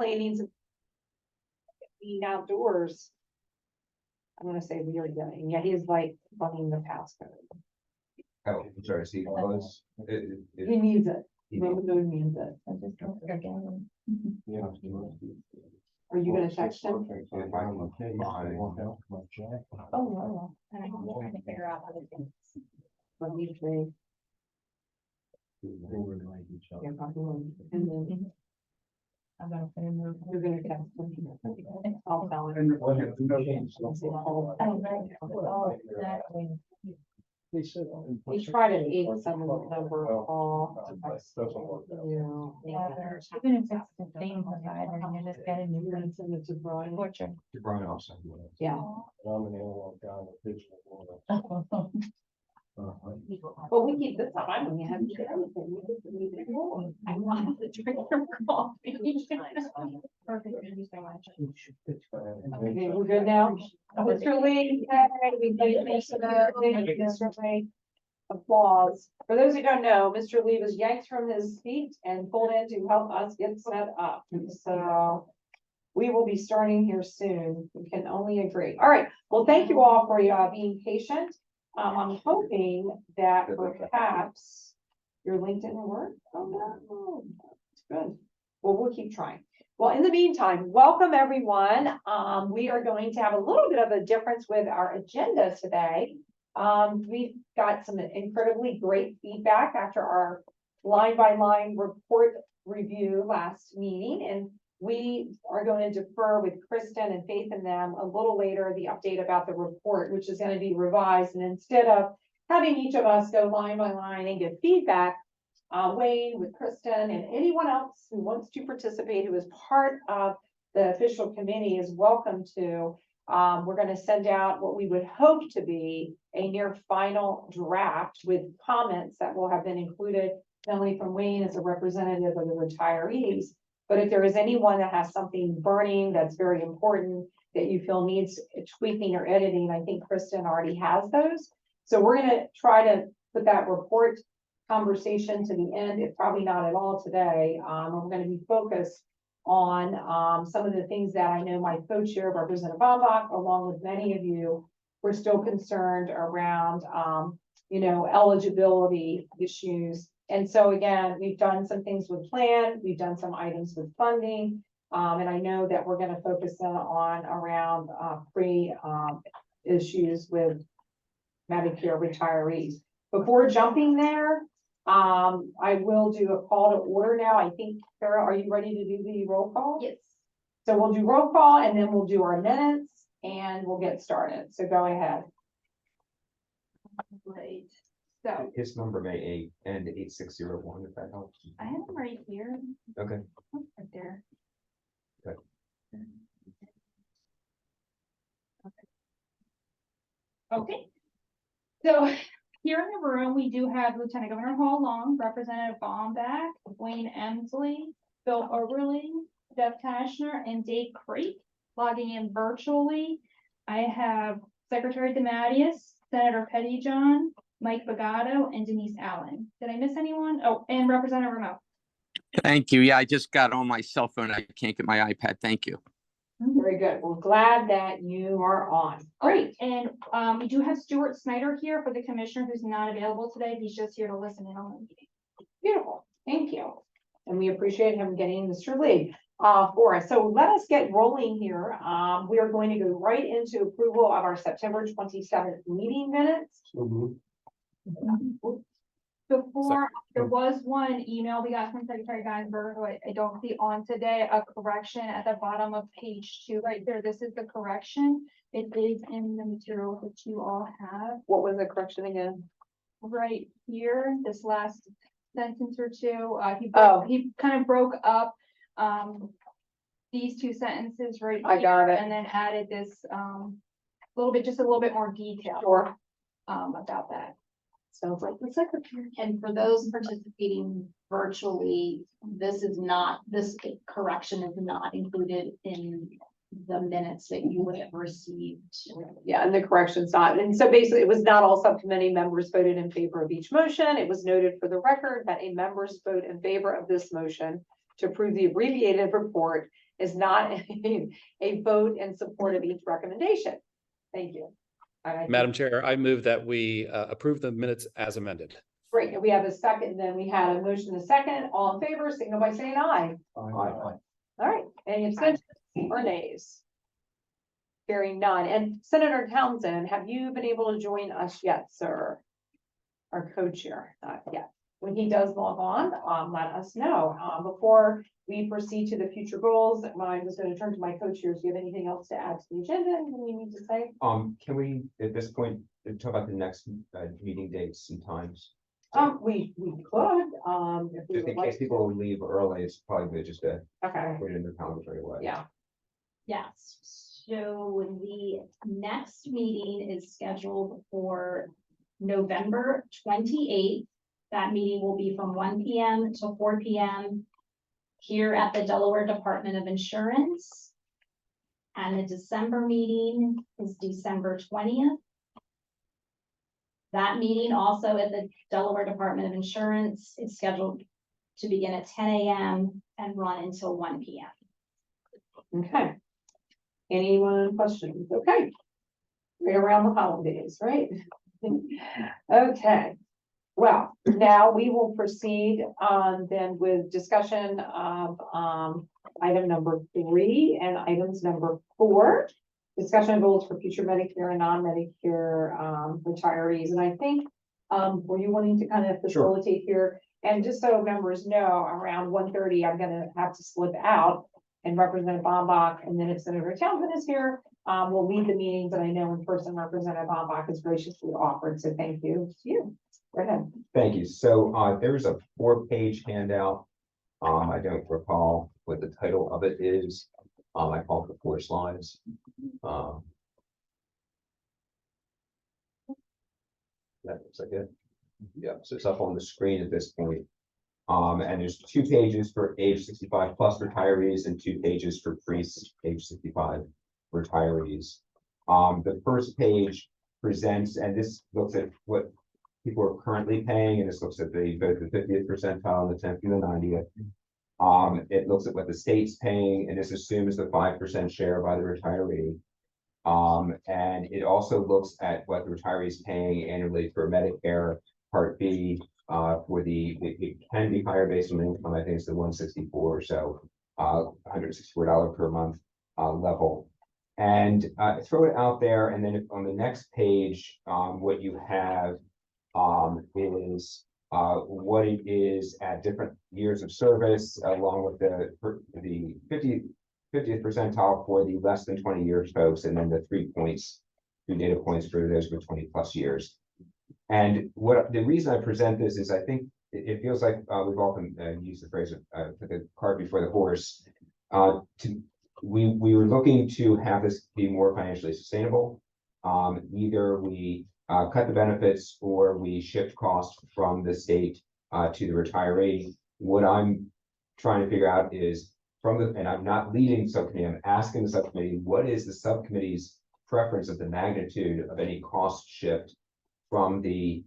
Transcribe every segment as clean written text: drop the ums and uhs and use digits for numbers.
plannings and being outdoors. I'm gonna say we are doing. Yeah, he's like running the passcode. Oh, I'm sorry, see, was, He needs it. He needs it. yeah. Are you gonna text him? If I can find, Oh, wow. And I'm trying to figure out how to do this. Let me see. Yeah, probably. And then I'm gonna put in the. you're gonna text him. I'll tell him. Oh, right. Oh, exactly. He tried an 8-7 number call. Yeah, even if it's the same provider, you just get a new You're gonna send it to Brian. portrait. to Brian also. Yeah, Oh, but we keep this up. I don't even have to do anything. We just leave it alone. I want to drink some coffee. Perfect, thank you so much. Okay, we're good now. Mr. Lee, we thank Mr. Lee. Applause. For those who don't know, Mr. Lee was yanked from his seat and pulled in to help us get set up. So we will be starting here soon. We can only agree. All right. Well, thank you all for being patient. I'm hoping that perhaps your LinkedIn will work. Oh, no. It's good. Well, we'll keep trying. Well, in the meantime, welcome everyone. We are going to have a little bit of a difference with our agenda today. We've got some incredibly great feedback after our line-by-line report review last meeting, and we are going to defer with Kristen and Faith and them a little later, the update about the report, which is going to be revised. And instead of having each of us go line by line and give feedback, Wayne with Kristen and anyone else who wants to participate, who is part of the official committee, is welcome to. We're going to send out what we would hope to be a near final draft with comments that will have been included not only from Wayne as a representative of the retirees, but if there is anyone that has something burning that's very important that you feel needs tweaking or editing, I think Kristen already has those. So we're going to try to put that report conversation to the end, if probably not at all today. We're going to be focused on some of the things that I know my co-chair, Representative Bombach, along with many of you, we're still concerned around, eligibility issues. And so again, we've done some things with plan, we've done some items with funding, and I know that we're going to focus on around issues with Medicare retirees. Before jumping there, I will do a call to order now. I think, Sarah, are you ready to do the roll call? Yes. So we'll do roll call and then we'll do our minutes and we'll get started. So go ahead. Great. So His number may end 8601, if that helps. I have them right here. Okay. Right there. Good. Okay. So here in the room, we do have Lieutenant Governor Hall Long, Representative Bombach, Wayne Emsley, Bill Oberly, Jeff Tashner, and Dave Creek logging in virtually. I have Secretary DeMatteis, Senator Pettyjohn, Mike Bagato, and Denise Allen. Did I miss anyone? Oh, and Representative Remote. Thank you. Yeah, I just got on my cell phone. I can't get my iPad. Thank you. Very good. We're glad that you are on. Great. And we do have Stuart Snyder here for the commissioner who's not available today. He's just here to listen in on the meeting. Beautiful. Thank you. And we appreciate him getting Mr. Lee for us. So let us get rolling here. We are going to go right into approval of our September 27th meeting minutes. Before, there was one email we got from Secretary Geisenberger, who I don't see on today, a correction at the bottom of page 2 right there. This is the correction. It is in the material that you all have. What was the correction again? Right here, this last sentence or two, he kind of broke up these two sentences right I here, got it. and then added this just a little bit more detail Sure. about that. Sounds like the secretary. And for those participating virtually, this correction is not included in the minutes that you would have received. Yeah, and the correction's not. And so basically it was not all subcommittee members voted in favor of each motion. It was noted for the record that a member's vote in favor of this motion to approve the abbreviated report is not a vote in support of each recommendation. Thank you. All right. Madam Chair, I move that we approve the minutes as amended. Great, and we have a second, then we had a motion, a second, all in favor, signal by saying aye. Aye. All right, any abstentions or nays? Hearing none, and Senator Townsend, have you been able to join us yet, sir? Our co-chair, not yet. When he does log on, let us know. Before we proceed to the future goals, I'm just going to turn to my co-chairs. Do you have anything else to add to the agenda? Anything we need to say? Can we, at this point, talk about the next meeting dates and times? We could, if we Just would in like case people to. leave early, it's probably good just to Okay, put it in their calendars right away. yeah, Yes, so the next meeting is scheduled for November 28th. That meeting will be from 1 p.m. to 4 p.m. here at the Delaware Department of Insurance. And the December meeting is December 20th. That meeting also at the Delaware Department of Insurance is scheduled to begin at 10 a.m. and run until 1 p.m. okay. Anyone questions? Okay. Right around the holidays, right? Okay. Well, now we will proceed then with discussion of item number 3 and items number 4. Discussion goals for future Medicare and non-Medicare retirees. And I think were you wanting to kind of Sure. facilitate here? And just so members know, around 1:30, I'm gonna have to slip out and Representative Bombach, and then if Senator Townsend is here, we'll lead the meetings. And I know in person Representative Bombach has graciously offered, so thank you to you. Go ahead. Thank you. So there's a 4-page handout. I don't recall what the title of it is. I call it the 4 slides. That looks like it. Yeah, so it's up on the screen at this point. And there's 2 pages for age 65 plus retirees and 2 pages for pre-age 65 retirees. The first page presents, and this looks at what people are currently paying, and this looks at both the 50th percentile and the 10th and the 90th. It looks at what the state's paying, and this assumes the 5% share by the retiree. And it also looks at what the retiree is paying annually for Medicare Part B. For it can be higher based on income. I think it's the 164 or so, $164 per month level. And throw it out there, and then on the next page, what you have is what it is at different years of service, along with the 50th percentile for the less than 20 years folks, and then the 3 data points for those with 20 plus years. And what the reason I present this is I think it feels like we've often used the phrase put the cart before the horse. We were looking to have this be more financially sustainable. Either we cut the benefits or we shift costs from the state to the retiree. What I'm trying to figure out is and I'm not leading subcommittee, I'm asking the subcommittee, what is the subcommittee's preference of the magnitude of any cost shift from the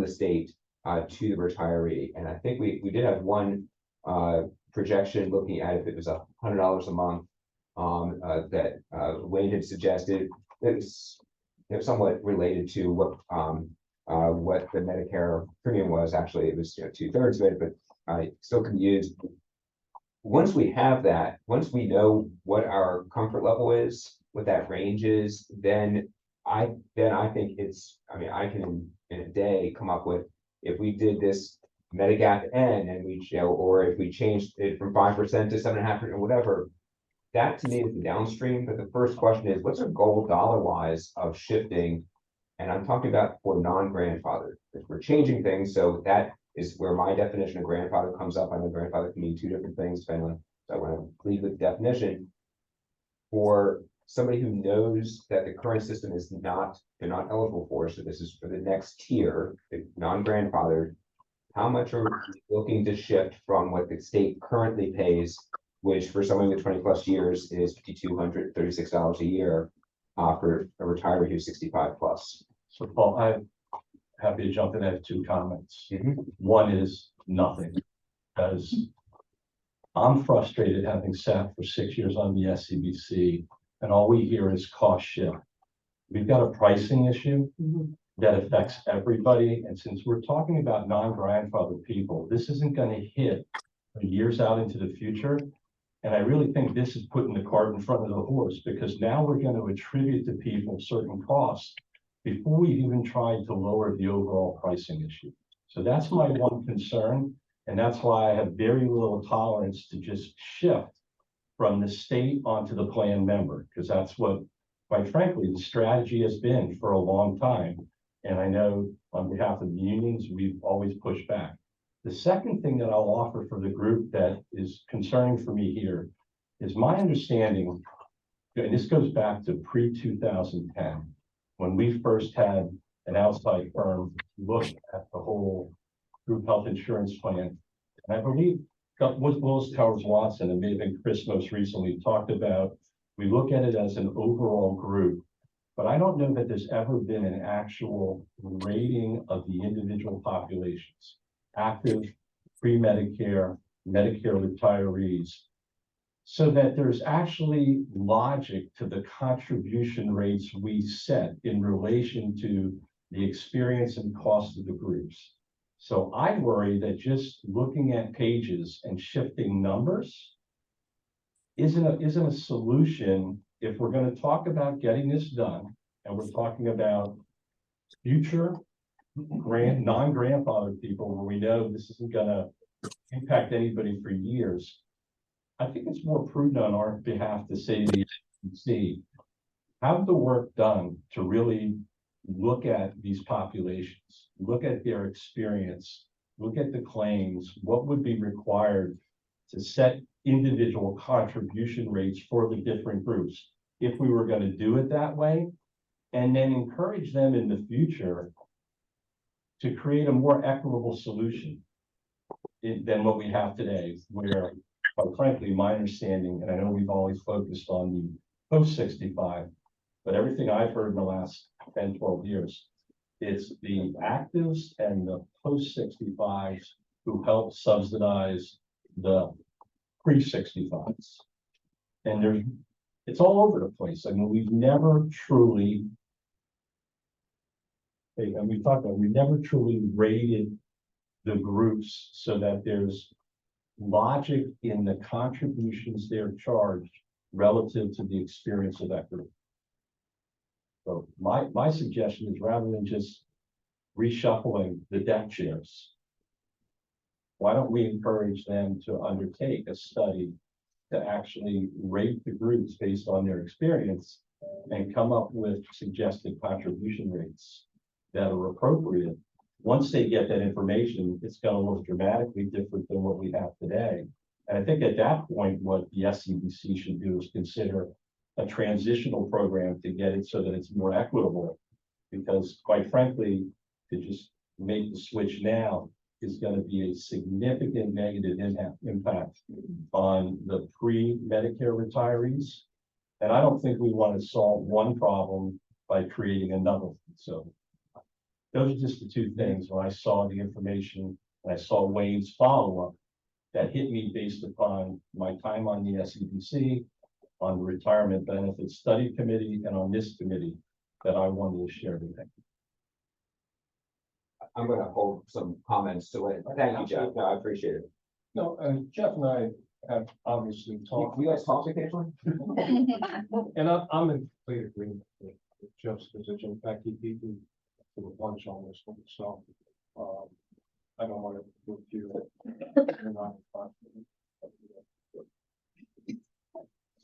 state to the retiree? And I think we did have one projection looking at if it was $100 a month that Wayne had suggested. It was somewhat related to what the Medicare premium was. Actually, it was 2/3 of it, but I still can use. Once we have that, once we know what our comfort level is, what that range is, then I think it's, I mean, I can in a day come up with, if we did this Medigap N and we, or if we changed it from 5% to 7.5% or whatever, that to me is the downstream. But the first question is, what's our goal dollar wise of shifting? And I'm talking about for non-grandfather, if we're changing things. So that is where my definition of grandfather comes up. I know grandfather can mean 2 different things depending on, so I want to lead with the definition. For somebody who knows that the current system is they're not eligible for, so this is for the next tier, the non-grandfathered, how much are we looking to shift from what the state currently pays, which for someone with 20 plus years is $5,236 a year for a retiree who's 65 plus. So Paul, I'm happy to jump in. I have 2 comments. Mhm. One is nothing, because I'm frustrated having sat for 6 years on the SEBC, and all we hear is cost shift. We've got a pricing issue that affects everybody, and since we're talking about non-grandfathered people, this isn't going to hit for years out into the future. And I really think this is putting the cart in front of the horse, because now we're going to attribute to people certain costs before we even try to lower the overall pricing issue. So that's my one concern. And that's why I have very little tolerance to just shift from the state onto the plan member, because that's what, quite frankly, the strategy has been for a long time. And I know on behalf of the unions, we've always pushed back. The second thing that I'll offer for the group that is concerning for me here is my understanding, and this goes back to pre-2010, when we first had an outside firm look at the whole group health insurance plan. And I believe that was Willis Towers Watson, and maybe Chris most recently talked about, we look at it as an overall group, but I don't know that there's ever been an actual rating of the individual populations, active, pre-Medicare, Medicare retirees, so that there's actually logic to the contribution rates we set in relation to the experience and cost of the groups. So I worry that just looking at pages and shifting numbers isn't a solution if we're going to talk about getting this done, and we're talking about future non-grandfathered people where we know this isn't going to impact anybody for years. I think it's more prudent on our behalf to say to the SEC, have the work done to really look at these populations, look at their experience, look at the claims, what would be required to set individual contribution rates for the different groups, if we were going to do it that way, and then encourage them in the future to create a more equitable solution than what we have today, where, quite frankly, my understanding, and I know we've always focused on the post-65, but everything I've heard in the last 10, 12 years, it's the actives and the post-65s who help subsidize the pre-65s. And it's all over the place. I mean, we've never truly, and we never truly rated the groups so that there's logic in the contributions they're charged relative to the experience of that group. So my suggestion is, rather than just reshuffling the deck chairs, why don't we encourage them to undertake a study to actually rate the groups based on their experience and come up with suggested contribution rates that are appropriate. Once they get that information, it's going to look dramatically different than what we have today. And I think at that point, what the SEBC should do is consider a transitional program to get it so that it's more equitable. Because quite frankly, to just make the switch now is going to be a significant negative impact on the pre-Medicare retirees. And I don't think we want to solve one problem by creating another one. So those are just the two things. When I saw the information and I saw Wayne's follow-up, that hit me based upon my time on the SEBC, on the Retirement Benefits Study Committee, and on this committee, that I wanted to share today. I'm going to hold some comments to it. Thank you, Jeff. No, I appreciate it. No, Jeff and I have obviously talked. We guys talk occasionally? And I'm in complete agreement with Jeff's position. In fact, he beat me to a punch on this one. So I don't want to move you.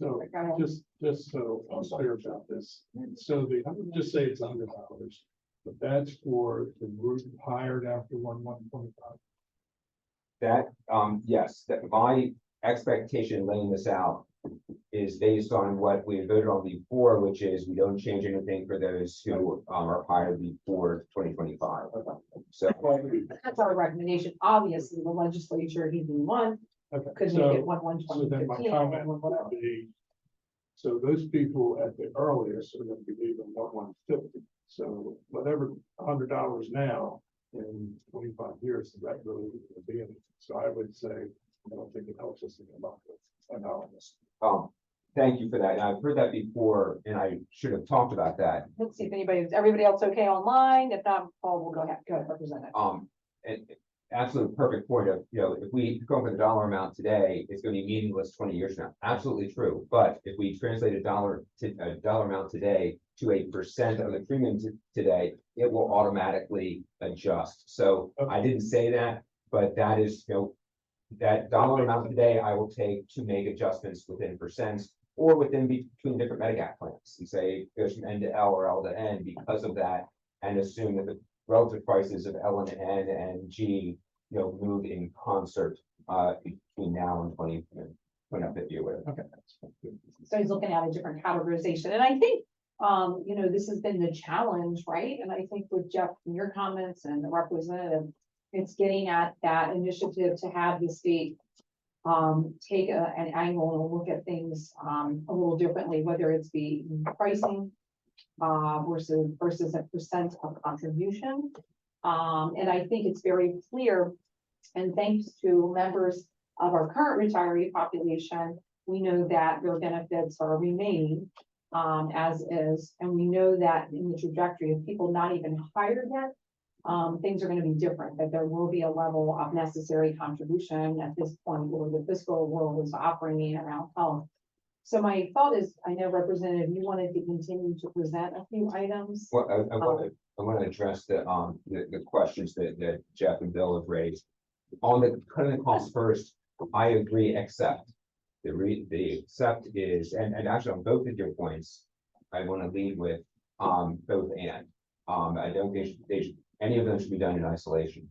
So just so I'm clear about this. So I would just say it's $100, but that's for the group hired after 1/1/25. That, yes, that my expectation laying this out is based on what we voted on before, which is we don't change anything for those who are hired before 2025. So That's our recommendation. Obviously, the legislature, either one, Okay, could so- make it 1/1/2015. So then my comment would be, so those people at the earliest are going to be leaving 1/1/50. So whatever $100 now in 25 years, is that really going to be anything? So I would say I don't think it helps us to come up with analysis. Thank you for that. I've heard that before, and I should have talked about that. Let's see if everybody else okay online? If not, Paul will go ahead, represent it. Absolute perfect point of, if we go with a dollar amount today, it's going to be meaningless 20 years from now. Absolutely true. But if we translate a dollar amount today to a percent of the premium today, it will automatically adjust. So I didn't say that, but that is, that dollar amount today, I will take to make adjustments within percents or within between different Medigap plans. You say it goes from N to L or L to N because of that, and assume that the relative prices of L and N and G, move in concert between now and 2050 or whatever. Okay. So he's looking at a different categorization, and I think, this has been the challenge, right? And I think with Jeff, and your comments and the representative, it's getting at that initiative to have the state take an angle and look at things a little differently, whether it's the pricing versus a percent of contribution. And I think it's very clear, and thanks to members of our current retiree population, we know that their benefits are remaining as is, and we know that in the trajectory of people not even hired yet, things are going to be different, that there will be a level of necessary contribution at this point where the fiscal world is operating around health. So my thought is, I know Representative, you wanted to continue to present a few items. Well, I want to address the questions that Jeff and Bill have raised. On the cutting the costs first, I agree, except the except is, and actually on both of your points, I want to lead with both and. I don't think any of them should be done in isolation.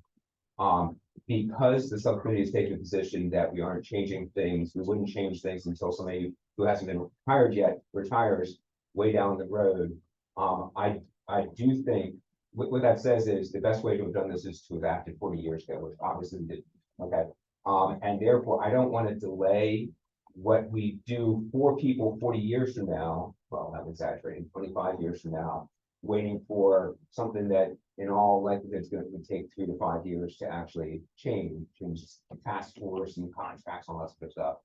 Because the subcommittee has taken a position that we aren't changing things, we wouldn't change things until somebody who hasn't been hired yet retires way down the road. I do think what that says is the best way to have done this is to have acted 40 years ago, which obviously we didn't. Okay. And therefore I don't want to delay what we do for people 40 years from now. Well, I'm exaggerating, 25 years from now, waiting for something that in all likelihood is going to take 3 to 5 years to actually change the task force and contracts, all that sort of stuff.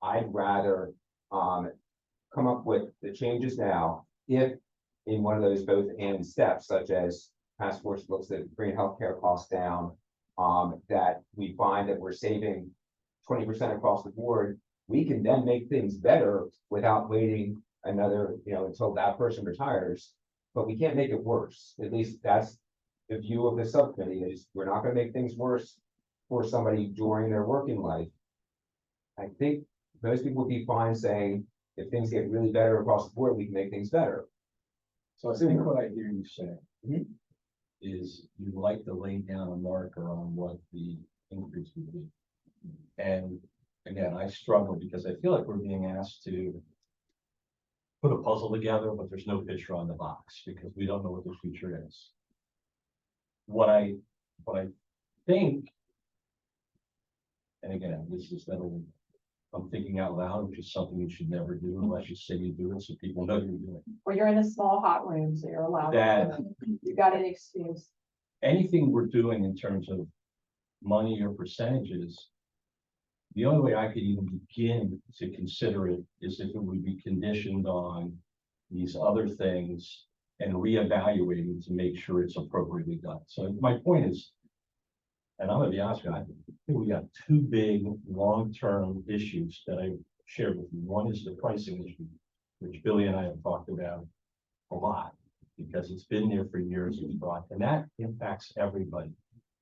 I'd rather come up with the changes now, if in one of those both and steps, such as task force looks at bringing healthcare costs down, that we find that we're saving 20% across the board, we can then make things better without waiting another, until that person retires. But we can't make it worse. At least that's the view of the subcommittee, is we're not going to make things worse for somebody during their working life. I think most people would be fine saying, if things get really better across the board, we can make things better. So I think what I hear you say is you'd like to lay down a marker on what the increase would be. And again, I struggle because I feel like we're being asked to put a puzzle together, but there's no picture on the box because we don't know what the future is. What I think, and again, this is that I'm thinking out loud, which is something you should never do unless you say you do it so people know you're doing it. Or you're in a small hot room, so you're allowed. That You got an excuse. anything we're doing in terms of money or percentages, the only way I could even begin to consider it is if it would be conditioned on these other things and reevaluating to make sure it's appropriately done. So my point is, and I'm gonna be honest with you, I think we got two big long-term issues that I shared with you. One is the pricing issue, which Billy and I have talked about a lot because it's been there for years, and that impacts everybody.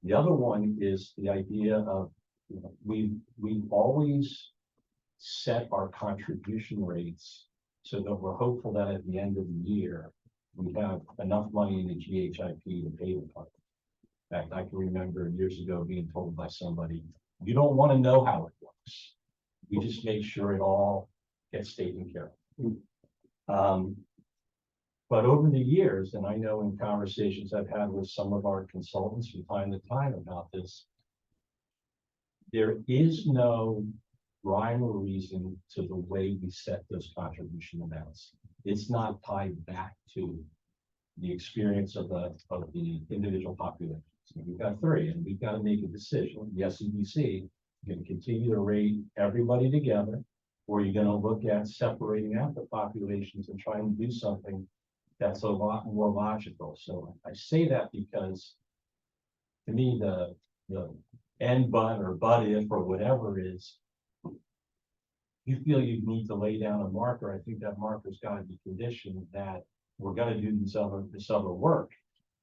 The other one is the idea of, we've always set our contribution rates so that we're hopeful that at the end of the year, we have enough money in the GHIP to pay the part. In fact, I can remember years ago being told by somebody, you don't want to know how it works. We just make sure it all gets taken care of. But over the years, and I know in conversations I've had with some of our consultants from time to time about this, there is no rhyme or reason to the way we set those contribution amounts. It's not tied back to the experience of the individual population. So we've got three, and we've got to make a decision. The SEBC You're gonna continue to rate everybody together, or you're gonna look at separating out the populations and trying to do something that's a lot more logical. So I say that because to me, the end but or but if or whatever is, you feel you need to lay down a marker. I think that marker's got to be conditioned that we're gonna do this other work.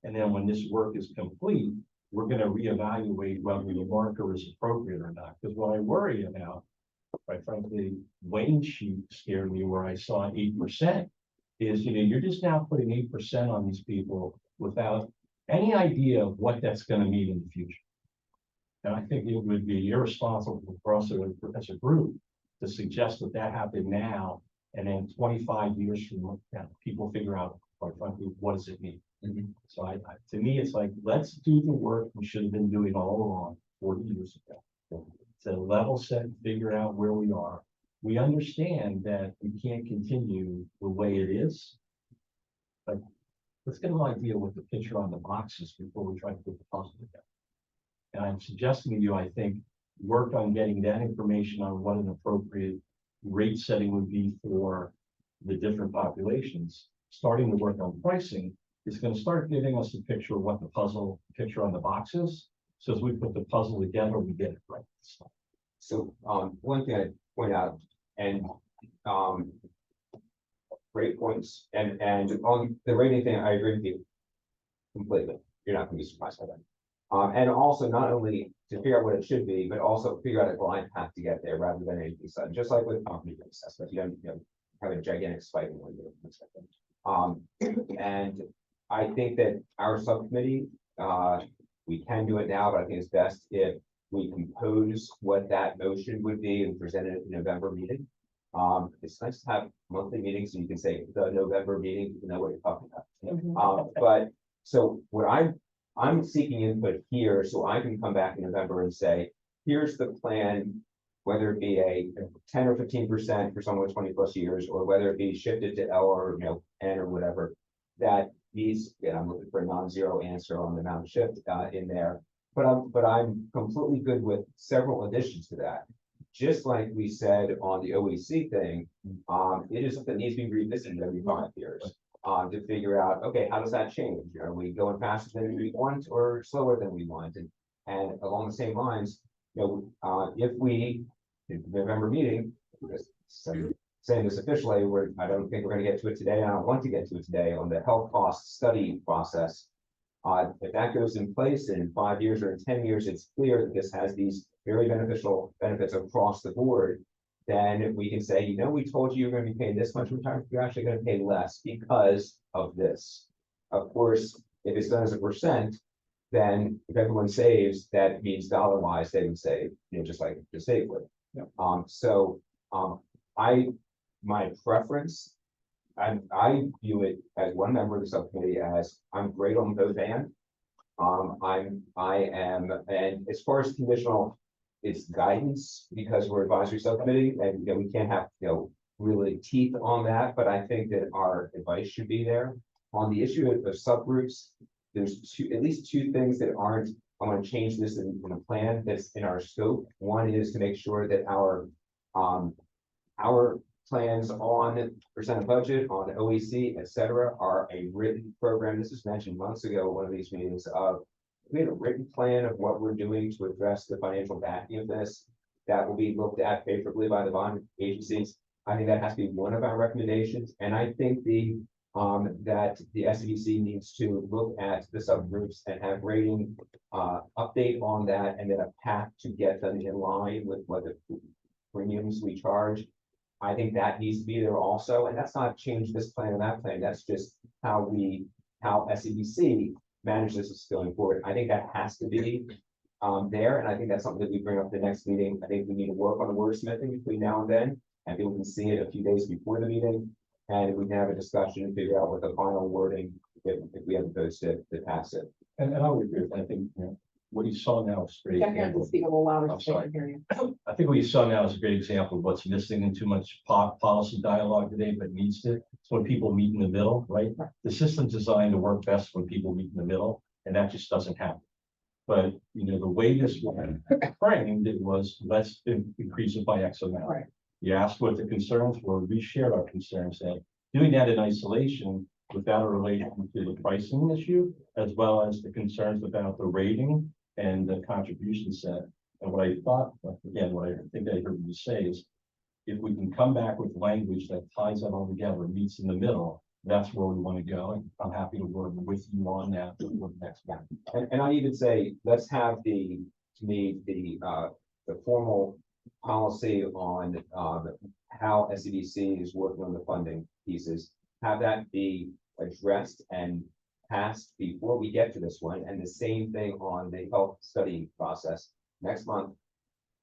And then when this work is complete, we're gonna reevaluate whether the marker is appropriate or not. Because what I worry about, quite frankly, Wayne's sheet scared me where I saw 8%. Is, you're just now putting 8% on these people without any idea of what that's gonna mean in the future. And I think it would be irresponsible for us as a group to suggest that that happened now, and then 25 years from now, people figure out, quite frankly, what does it mean? So to me, it's like, let's do the work we should have been doing all along 40 years ago. To level set, figure out where we are. We understand that we can't continue the way it is. But let's get an idea what the picture on the box is before we try to put the puzzle together. And I'm suggesting to you, I think, work on getting that information on what an appropriate rate setting would be for the different populations. Starting to work on pricing is going to start giving us a picture of what the picture on the box is. So as we put the puzzle together, we get it right. So, one thing I'd point out, and, great points, and on the rating thing, I agree with you completely. You're not gonna be surprised by that. And also not only to figure out what it should be, but also figure out a glide path to get there rather than anything sudden, just like with property assessment, you don't, have a gigantic spike in one year. And I think that our subcommittee, we can do it now, but I think it's best if we compose what that motion would be and present it at the November meeting. It's nice to have monthly meetings so you can say the November meeting, you know what you're talking about. But so what I'm seeking input here, so I can come back in November and say, here's the plan, whether it be a 10 or 15% for someone with 20 plus years, or whether it be shifted to L or N or whatever, that these, I'm looking for a non-zero answer on the amount of shift in there. But I'm completely good with several additions to that. Just like we said on the OEC thing, it is something that needs to be revisited every 5 years to figure out, okay, how does that change? Are we going faster than we want or slower than we want? And along the same lines, if we, in the November meeting, saying this officially, I don't think we're going to get to it today. I don't want to get to it today on the health cost study process. If that goes in place in 5 years or in 10 years, it's clear that this has these very beneficial benefits across the board. Then we can say, we told you you're going to be paying this much retirement, you're actually going to pay less because of this. Of course, if it's done as a percent, then if everyone saves, that means dollar-wise they would save, just like the state would. My preference, and I view it as one member of the subcommittee as I'm great on both and. I am, and as far as conditional, it's guidance because we're advisory subcommittee and we can't have really teeth on that, but I think that our advice should be there. On the issue of subgroups, there's at least two things that aren't, I want to change this in a plan that's in our scope. One is to make sure that our plans on percent of budget, on OEC, et cetera, are a written program. This was mentioned months ago at one of these meetings of, we have a written plan of what we're doing to address the financial backing of this that will be looked at favorably by the bond agencies. I think that has to be one of our recommendations. And I think that the SEBC needs to look at the subgroups and have rating update on that, and then a path to get them in line with what the premiums we charge. I think that needs to be there also, and that's not change this plan or that plan. That's just how SEBC manages this going forward. I think that has to be there, and I think that's something that we bring up the next meeting. I think we need to work on the wordsmithing between now and then, and people can see it a few days before the meeting, and we can have a discussion and figure out what the final wording if we have votes to pass it. And I would agree with that. I think what you saw now is great. Speak a little louder. I'm sorry. I think what you saw now is a great example of what's missing in too much policy dialogue today, but needs to. It's when people meet in the middle, right? The system's designed to work best when people meet in the middle, and that just doesn't happen. But, the way this was framed, it was, let's increase it by X amount. Right. You asked what the concerns were, we shared our concerns, and doing that in isolation without a relation to the pricing issue, as well as the concerns about the rating and the contribution set. And what I thought, again, what I think I heard you say is, if we can come back with language that ties that all together, meets in the middle, that's where we want to go. And I'm happy to work with you on that for the next one. And I even say, let's have the formal policy on, how SEBC is working on the funding pieces. Have that be addressed and passed before we get to this one, and the same thing on the health study process. Next month,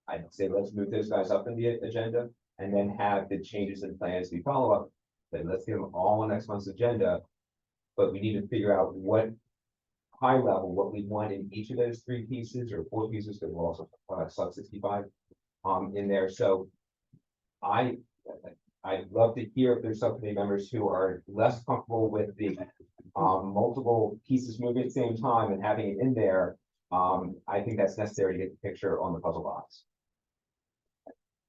I'd say let's move those guys up in the agenda, and then have the changes in plans be follow up. Then let's get them all on next month's agenda. But we need to figure out what high level, what we want in each of those 3 pieces or 4 pieces, because we'll also sub 65 in there. So I'd love to hear if there's subcommittee members who are less comfortable with the multiple pieces moving at the same time and having it in there. I think that's necessary to get the picture on the puzzle box.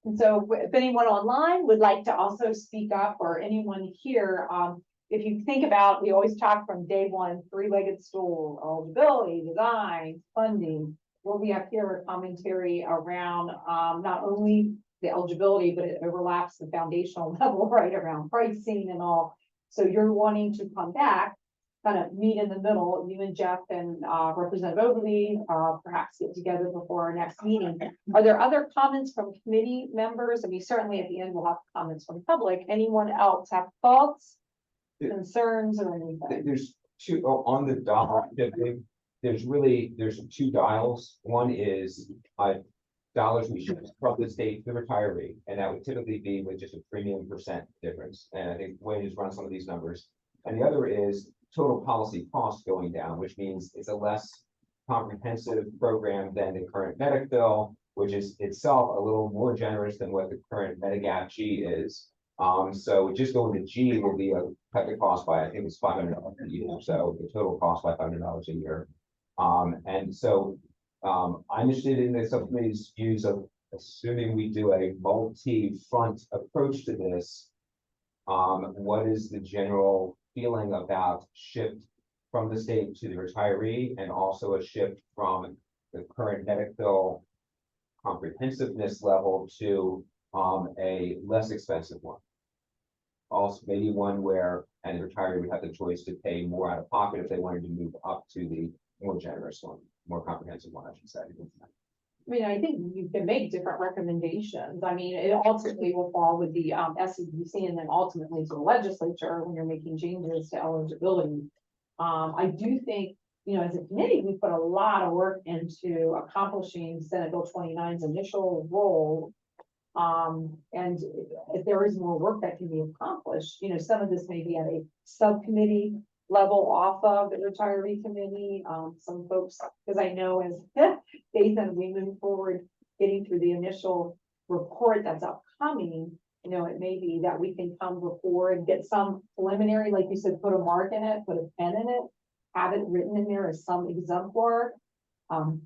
And so if anyone online would like to also speak up, or anyone here, if you think about, we always talk from day one, 3-legged stool, eligibility, design, funding. What we have here are commentary around not only the eligibility, but it overlaps the foundational level, right, around pricing and all. So you're wanting to come back, kind of meet in the middle, you and Jeff and Representative Oberly, perhaps get together before our next meeting. Are there other comments from committee members? I mean, certainly at the end, we'll have comments from the public. Anyone else have thoughts, concerns, or anything? There's 2 on the dial. There's 2 dials. One is dollars we should from the state to the retiree, and that would typically be with just a premium % difference. And I think Wayne has run some of these numbers. And the other is total policy cost going down, which means it's a less comprehensive program than the current Medic bill, which is itself a little more generous than what the current Medigap G is. So just going to G will be cut the cost by, I think it's $500 a year. So the total cost by $500 a year. And so I'm interested in the subcommittee's views of, assuming we do a multi-front approach to this, what is the general feeling about shift from the state to the retiree, and also a shift from the current Medic bill comprehensiveness level to a less expensive one? Also, maybe one where the retiree would have the choice to pay more out of pocket if they wanted to move up to the more generous one, more comprehensive one, I should say. I mean, I think you can make different recommendations. I mean, it ultimately will fall with the SEBC and then ultimately to the legislature when you're making changes to eligibility. I do think, as a committee, we put a lot of work into accomplishing Senate Bill 29's initial role. And if there is more work that can be accomplished, some of this may be at a subcommittee level off of the retiree committee. Some folks, because I know as Dathan, we move forward getting through the initial report that's upcoming, it may be that we can come before and get some preliminary, like you said, put a mark in it, put a pen in it, have it written in there as some exemplar.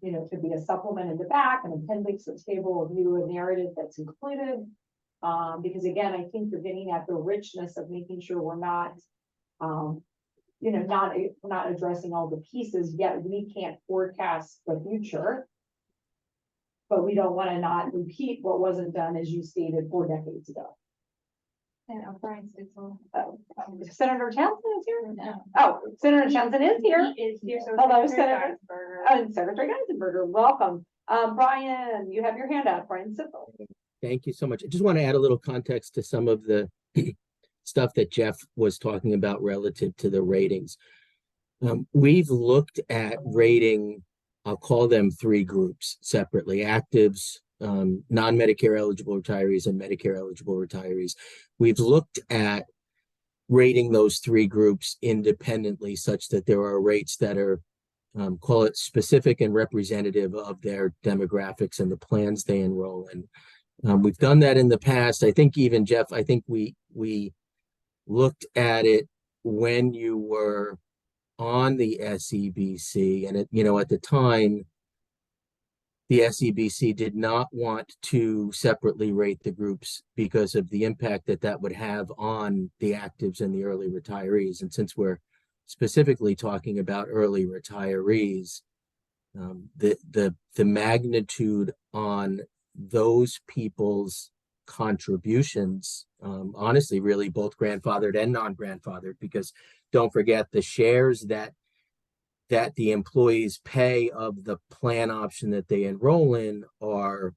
It could be a supplement in the back, an appendix, a table of view, a narrative that's included. Because again, I think you're getting at the richness of making sure we're not not addressing all the pieces, yet we can't forecast the future. But we don't want to not repeat what wasn't done, as you stated, 4 decades ago. Senator Townsend is here? No. Oh, Senator Townsend is here. He is here. So Hello, Secretary Senator. Geisberger. Senator Geisenberger, welcome. Brian, you have your hand up, Brian Sippel. Thank you so much. I just want to add a little context to some of the stuff that Jeff was talking about relative to the ratings. We've looked at rating, I'll call them 3 groups separately: actives, non-Medicare eligible retirees, and Medicare eligible retirees. We've looked at rating those 3 groups independently, such that there are rates that are, call it specific and representative of their demographics and the plans they enroll in. We've done that in the past. I think even Jeff, I think we looked at it when you were on the SEBC, and at the time, the SEBC did not want to separately rate the groups because of the impact that that would have on the actives and the early retirees. And since we're specifically talking about early retirees, the magnitude on those people's contributions, honestly, really both grandfathered and non-grandfathered, because don't forget the shares that the employees pay of the plan option that they enroll in are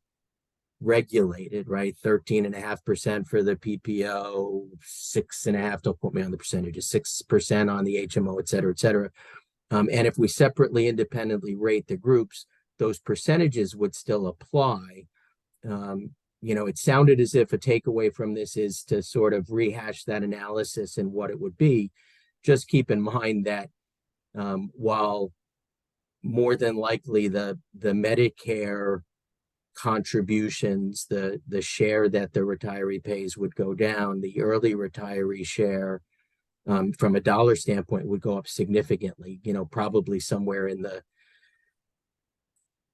regulated, right? 13.5% for the PPO, 6.5%, don't quote me on the percentages, 6% on the HMO, et cetera, et cetera. And if we separately, independently rate the groups, those percentages would still apply. It sounded as if a takeaway from this is to sort of rehash that analysis and what it would be. Just keep in mind that while more than likely the Medicare contributions, the share that the retiree pays would go down, the early retiree share from a dollar standpoint would go up significantly, probably somewhere in the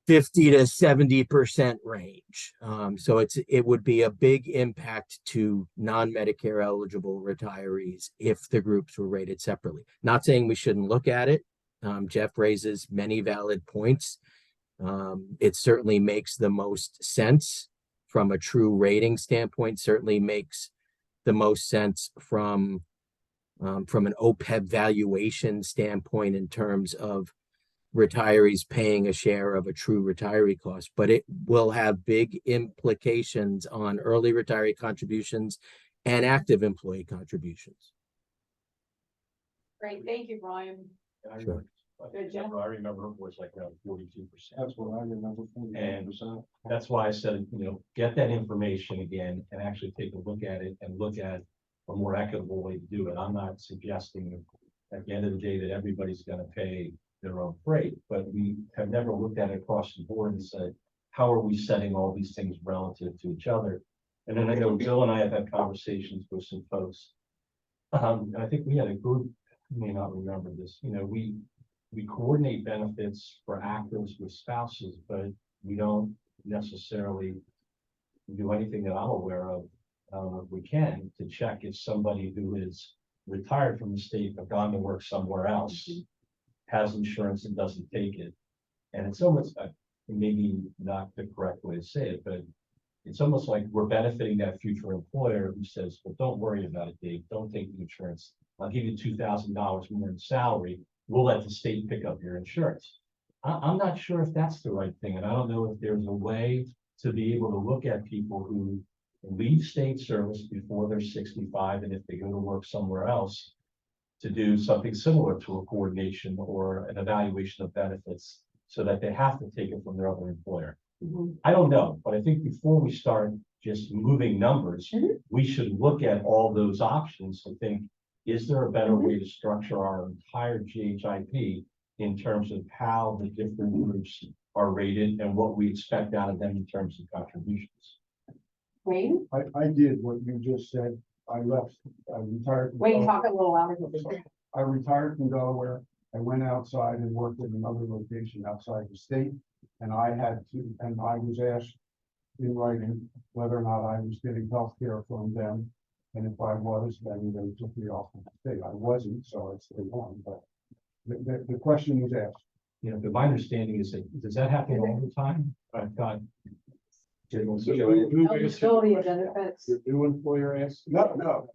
50 to 70% range. So it would be a big impact to non-Medicare eligible retirees if the groups were rated separately. Not saying we shouldn't look at it. Jeff raises many valid points. It certainly makes the most sense from a true rating standpoint, certainly makes the most sense from an OPEB valuation standpoint in terms of retirees paying a share of a true retiree cost, but it will have big implications on early retiree contributions and active employee contributions. Great, thank you, Brian. Sure. Good job. I remember it was like around 42%. That's what I remember. And that's why I said, get that information again and actually take a look at it and look at a more equitable way to do it. I'm not suggesting at the end of the day that everybody's going to pay their own freight, but we have never looked at it across the board and said, how are we setting all these things relative to each other? And then I know Bill and I have had conversations with some folks. And I think we had a group, you may not remember this, we coordinate benefits for actives with spouses, but we don't necessarily do anything that I'm aware of. We can to check if somebody who is retired from the state but gone to work somewhere else has insurance and doesn't take it. And it's almost, maybe not the correct way to say it, but it's almost like we're benefiting that future employer who says, well, don't worry about it, Dave. Don't take the insurance. I'll give you $2,000 more in salary. We'll let the state pick up your insurance. I'm not sure if that's the right thing. And I don't know if there's a way to be able to look at people who leave state service before they're 65. And if they go to work somewhere else, to do something similar to a coordination or an evaluation of benefits so that they have to take it from their other employer. I don't know, but I think before we start just moving numbers, we should look at all those options to think, is there a better way to structure our entire GHIP in terms of how the different groups are rated and what we expect out of them in terms of contributions? Wayne? I did what you just said. I retired. Wayne, talk a little louder. I retired from Delaware. I went outside and worked at another location outside the state. And I was asked in writing whether or not I was getting health care from them. And if I was, then they took me off of the state. I wasn't, so I stayed on, but the question was asked. But my understanding is that, does that happen all the time? I've got. Eligibility of benefits. The new employer asked? No.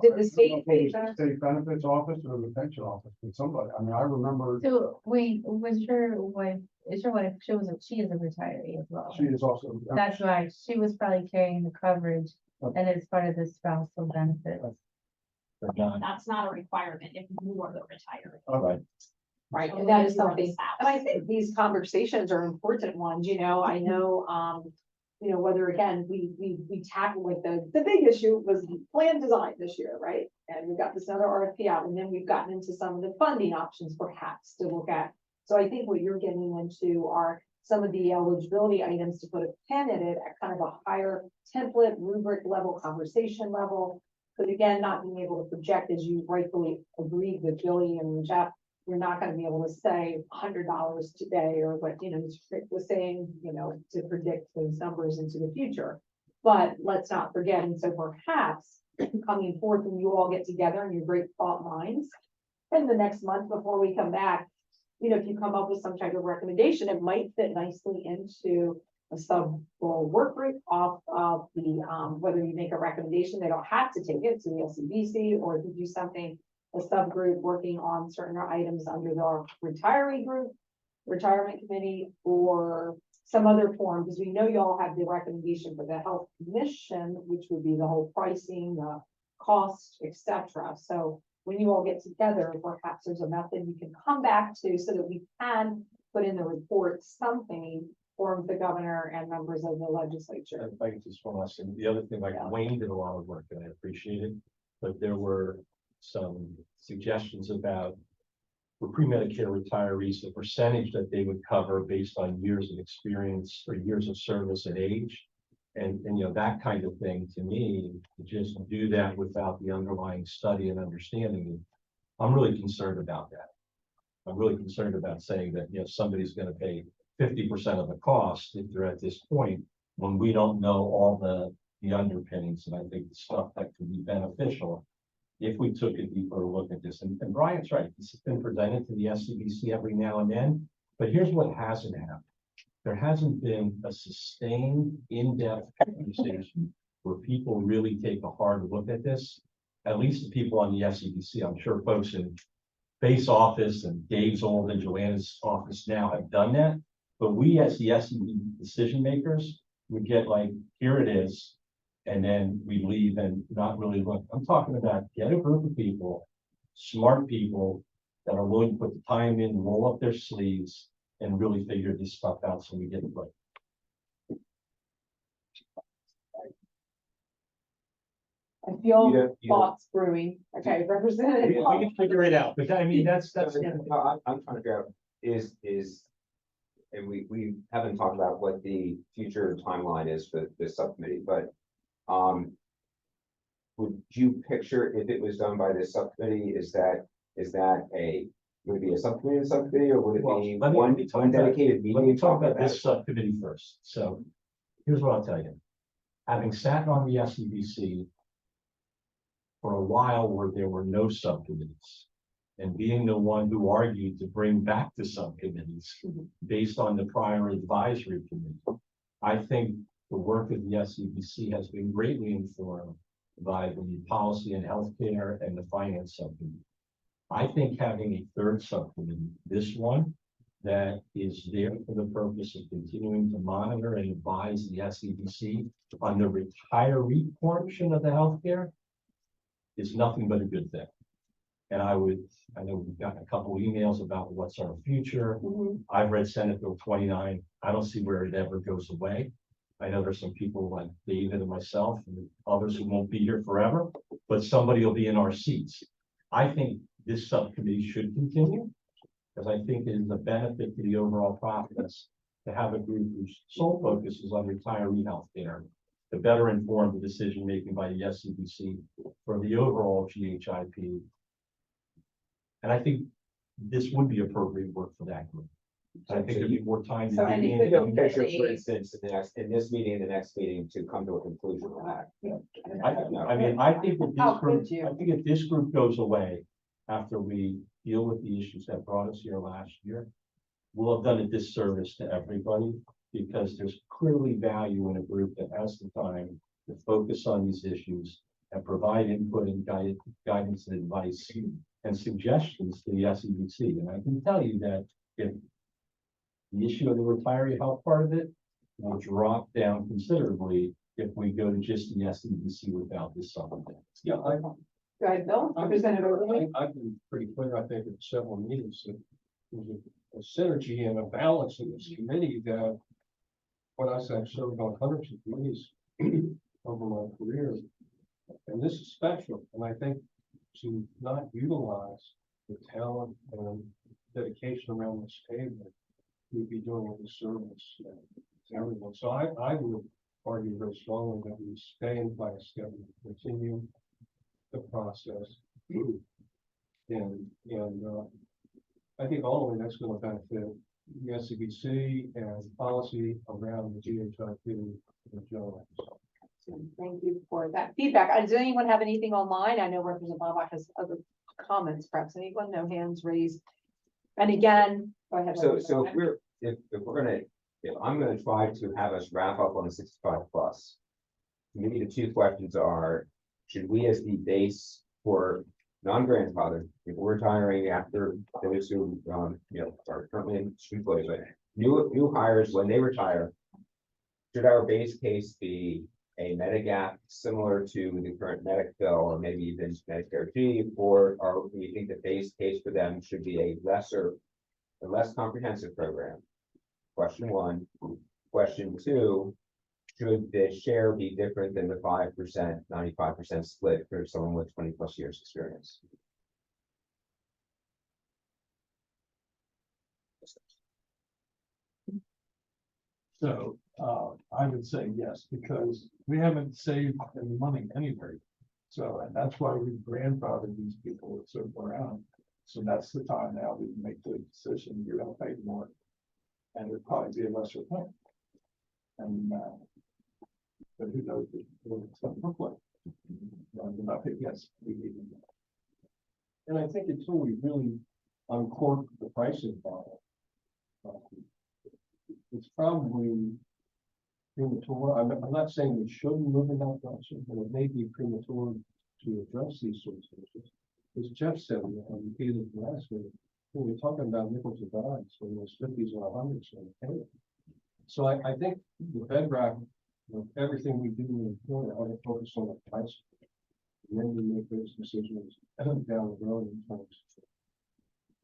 Did the state pay the state benefits office or the pension office? Did somebody, I remember So wait, was your wife, she is a retiree as well? she is also. That's why she was probably carrying the coverage and it's part of the spousal benefits. That's not a requirement if you are the retiree. All right. Right, and that is something, and I think these conversations are important ones, I know, whether again, we tackle like the big issue was plan design this year, right? And we've got this other RFP out, and then we've gotten into some of the funding options perhaps to look at. So I think what you're getting into are some of the eligibility items to put a pen in it at kind of a higher template, rubric level, conversation level. But again, not being able to project, as you rightfully agreed with Billy and Jeff, we're not gonna be able to say $100 today or what, Mr. Frick was saying, to predict those numbers into the future. But let's not forget, and so perhaps coming forth when you all get together and your great thought minds, in the next month before we come back, if you come up with some type of recommendation, it might fit nicely into a sub work group off of the, whether you make a recommendation, they don't have to take it to the SEBC, or if you do something, a subgroup working on certain items under the retiree group, retirement committee, or some other form, because we know y'all have the recommendation for the health commission, which would be the whole pricing, the cost, etc. So when you all get together, perhaps there's a method you can come back to so that we can put in the report something for the governor and members of the legislature. If I could just one last thing, the other thing, like Yeah. Wayne did a lot of work and I appreciate it, but there were some suggestions about for pre-Medicare retirees, the percentage that they would cover based on years of experience or years of service and age. And that kind of thing, to me, to just do that without the underlying study and understanding, I'm really concerned about that. I'm really concerned about saying that, somebody's gonna pay 50% of the cost if they're at this point, when we don't know all the underpinnings, and I think the stuff that could be beneficial if we took a deeper look at this. And Brian's right, this has been presented to the SEBC every now and then, but here's what hasn't happened. There hasn't been a sustained, in-depth conversation where people really take a hard look at this. At least the people on the SEBC, I'm sure folks in Faye's office and Dave's old and Joanna's office now have done that. But we as the SEB decision makers would get like, here it is, and then we leave and not really look. I'm talking about get a group of people, smart people that are willing to put the time in, roll up their sleeves, and really figure this stuff out so we get it right. I feel You don't- thoughts brewing. Okay, Representative. We can figure it out, but I mean, that's. I'm trying to figure out is, and we haven't talked about what the future timeline is for this subcommittee, but would you picture if it was done by this subcommittee, is that would it be a subcommittee, or would it Well, be let me one talk about- dedicated meeting? Let me talk about it? this subcommittee first. So here's what I'll tell you. Having sat on the SEBC for a while where there were no subcommittees, and being the one who argued to bring back the subcommittees based on the prior advisory committee, I think the work of the SEBC has been greatly informed by the policy and healthcare and the finance subcommittee. I think having a third subcommittee, this one, that is there for the purpose of continuing to monitor and advise the SEBC on the retiree portion of the healthcare is nothing but a good thing. And I know we've gotten a couple of emails about what's our future. Mhm. I've read Senate Bill 29. I don't see where it ever goes away. I know there's some people like David and myself and others who won't be here forever, but somebody will be in our seats. I think this subcommittee should continue, because I think it is a benefit to the overall process to have a group whose sole focus is on retiree healthcare, to better inform the decision-making by the SEBC for the overall GHIP. And I think this would be appropriate work for that group. I think there'd be more time to So dig any in. You don't good- picture, for instance, in this meeting and the next meeting to come to a conclusion on that. I think if How this group, could you? I think if this group goes away after we deal with the issues that brought us here last year, we'll have done a disservice to everybody, because there's clearly value in a group that has the time to focus on these issues and provide input and guidance and advice and suggestions to the SEBC. And I can tell you that if the issue of the retiree health part of it will drop down considerably if we go to just the SEBC without this supplement. Yeah, Go ahead, Bill. Representative Overly. I've been pretty clear, I think, in several meetings, that there's a synergy and a balance in this committee that when I say I've served on hundreds of committees over my career, and this is special, and I think to not utilize the talent and dedication around this table, we'd be doing a disservice to everyone. So I would argue very strongly that we stay in place, that we continue the process. And I think ultimately that's gonna benefit the SEBC and policy around the GHIP in general. Thank you for that feedback. Does anyone have anything online? I know Representative Bombach has other comments, perhaps. Anyone? No hands raised. And again, go ahead. So if I'm gonna try to have us wrap up on the 65 plus. Maybe the two questions are, should we as the base for non-grandfathered, if we're retiring after those who, are currently in employees, but new hires when they retire, should our base case be a Medigap similar to the current Medic bill, or maybe even Medicare G, or do you think the base case for them should be a less comprehensive program? Question one. Question two, should the share be different than the 5%, 95% split for someone with 20 plus years experience? So, I would say yes, because we haven't saved any money anywhere. So, and that's why we grandfathered these people that serve around. So that's the time now we can make the decision, you're gonna pay more. And it'd probably be a lesser pay. And, but who knows what it's gonna look like. I think yes, we need to. And I think until we really uncork the pricing model, it's probably premature. I'm not saying we shouldn't move in that direction, but it may be premature to address these sorts of issues. As Jeff said, on the last week, we're talking about nickels and dimes when there's 50s and 100s. So I think the bedrock of everything we do in the employer ought to focus on the price. And then we make those decisions down the road in terms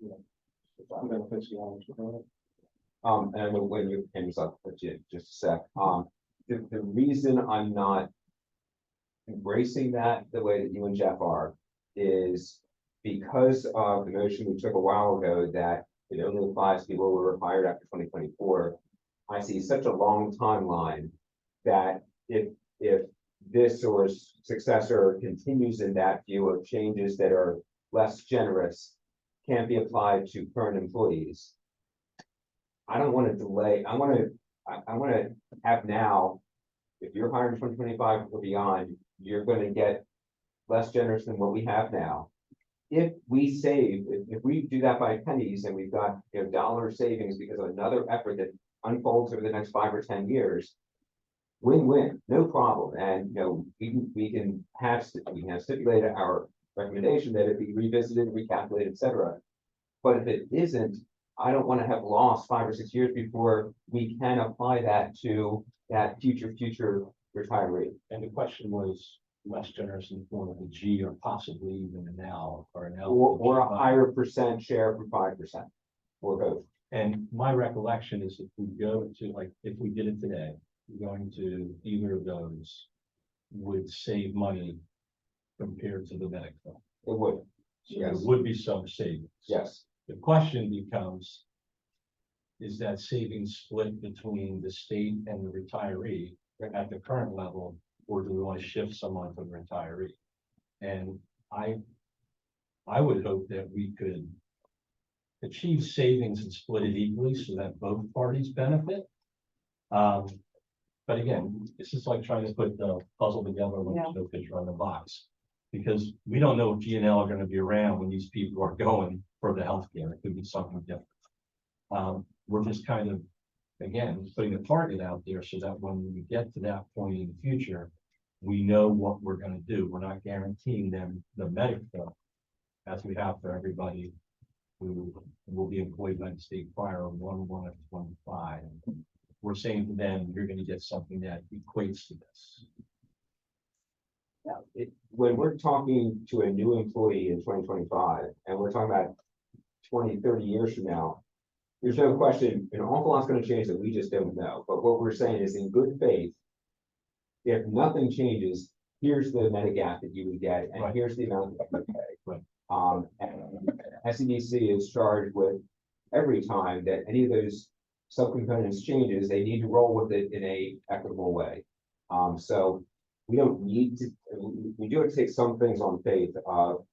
of, benefits the owners of it. And when you end up just a sec. The reason I'm not embracing that the way that you and Jeff are is because of the motion we took a while ago that it only applies to people who were hired after 2024. I see such a long timeline that if this or successor continues in that view of changes that are less generous can't be applied to current employees. I don't want to delay. I want to have now, if you're hired in 2025 or beyond, you're going to get less generous than what we have now. If we save, if we do that by pennies and we've got dollar savings because of another effort that unfolds over the next 5 or 10 years, win-win, no problem. And we can have stipulated our recommendation that it be revisited, recalculated, etc. But if it isn't, I don't want to have lost 5 or 6 years before we can apply that to that future retiree. And the question was less generous in the form of a G or possibly even an L or an L. Or a higher percent share for 5% or both. And my recollection is if we go to, like, if we did it today, going to either of those would save money compared to the medical. It would. So there would be some savings. Yes. The question becomes, is that savings split between the state and the retiree at the current level, or do we want to shift someone to the retiree? And I would hope that we could achieve savings and split it equally so that both parties benefit. But again, this is like trying to put the puzzle together when there's no picture on the box. Because we don't know if G&L are going to be around when these people are going for the healthcare. It could be something different. We're just kind of, again, putting a target out there so that when we get to that point in the future, we know what we're going to do. We're not guaranteeing them the medical as we have for everybody who will be employed by the state prior on 1/1/25. We're saying to them, you're going to get something that equates to this. When we're talking to a new employee in 2025, and we're talking about 20, 30 years from now, there's no question an awful lot's going to change that we just don't know. But what we're saying is in good faith, if nothing changes, here's the Medigap that you would get, and here's the amount that you pay. Right. And SEBC is charged with every time that any of those subcomponents changes, they need to roll with it in a equitable way. So we don't need to, we do have to take some things on faith of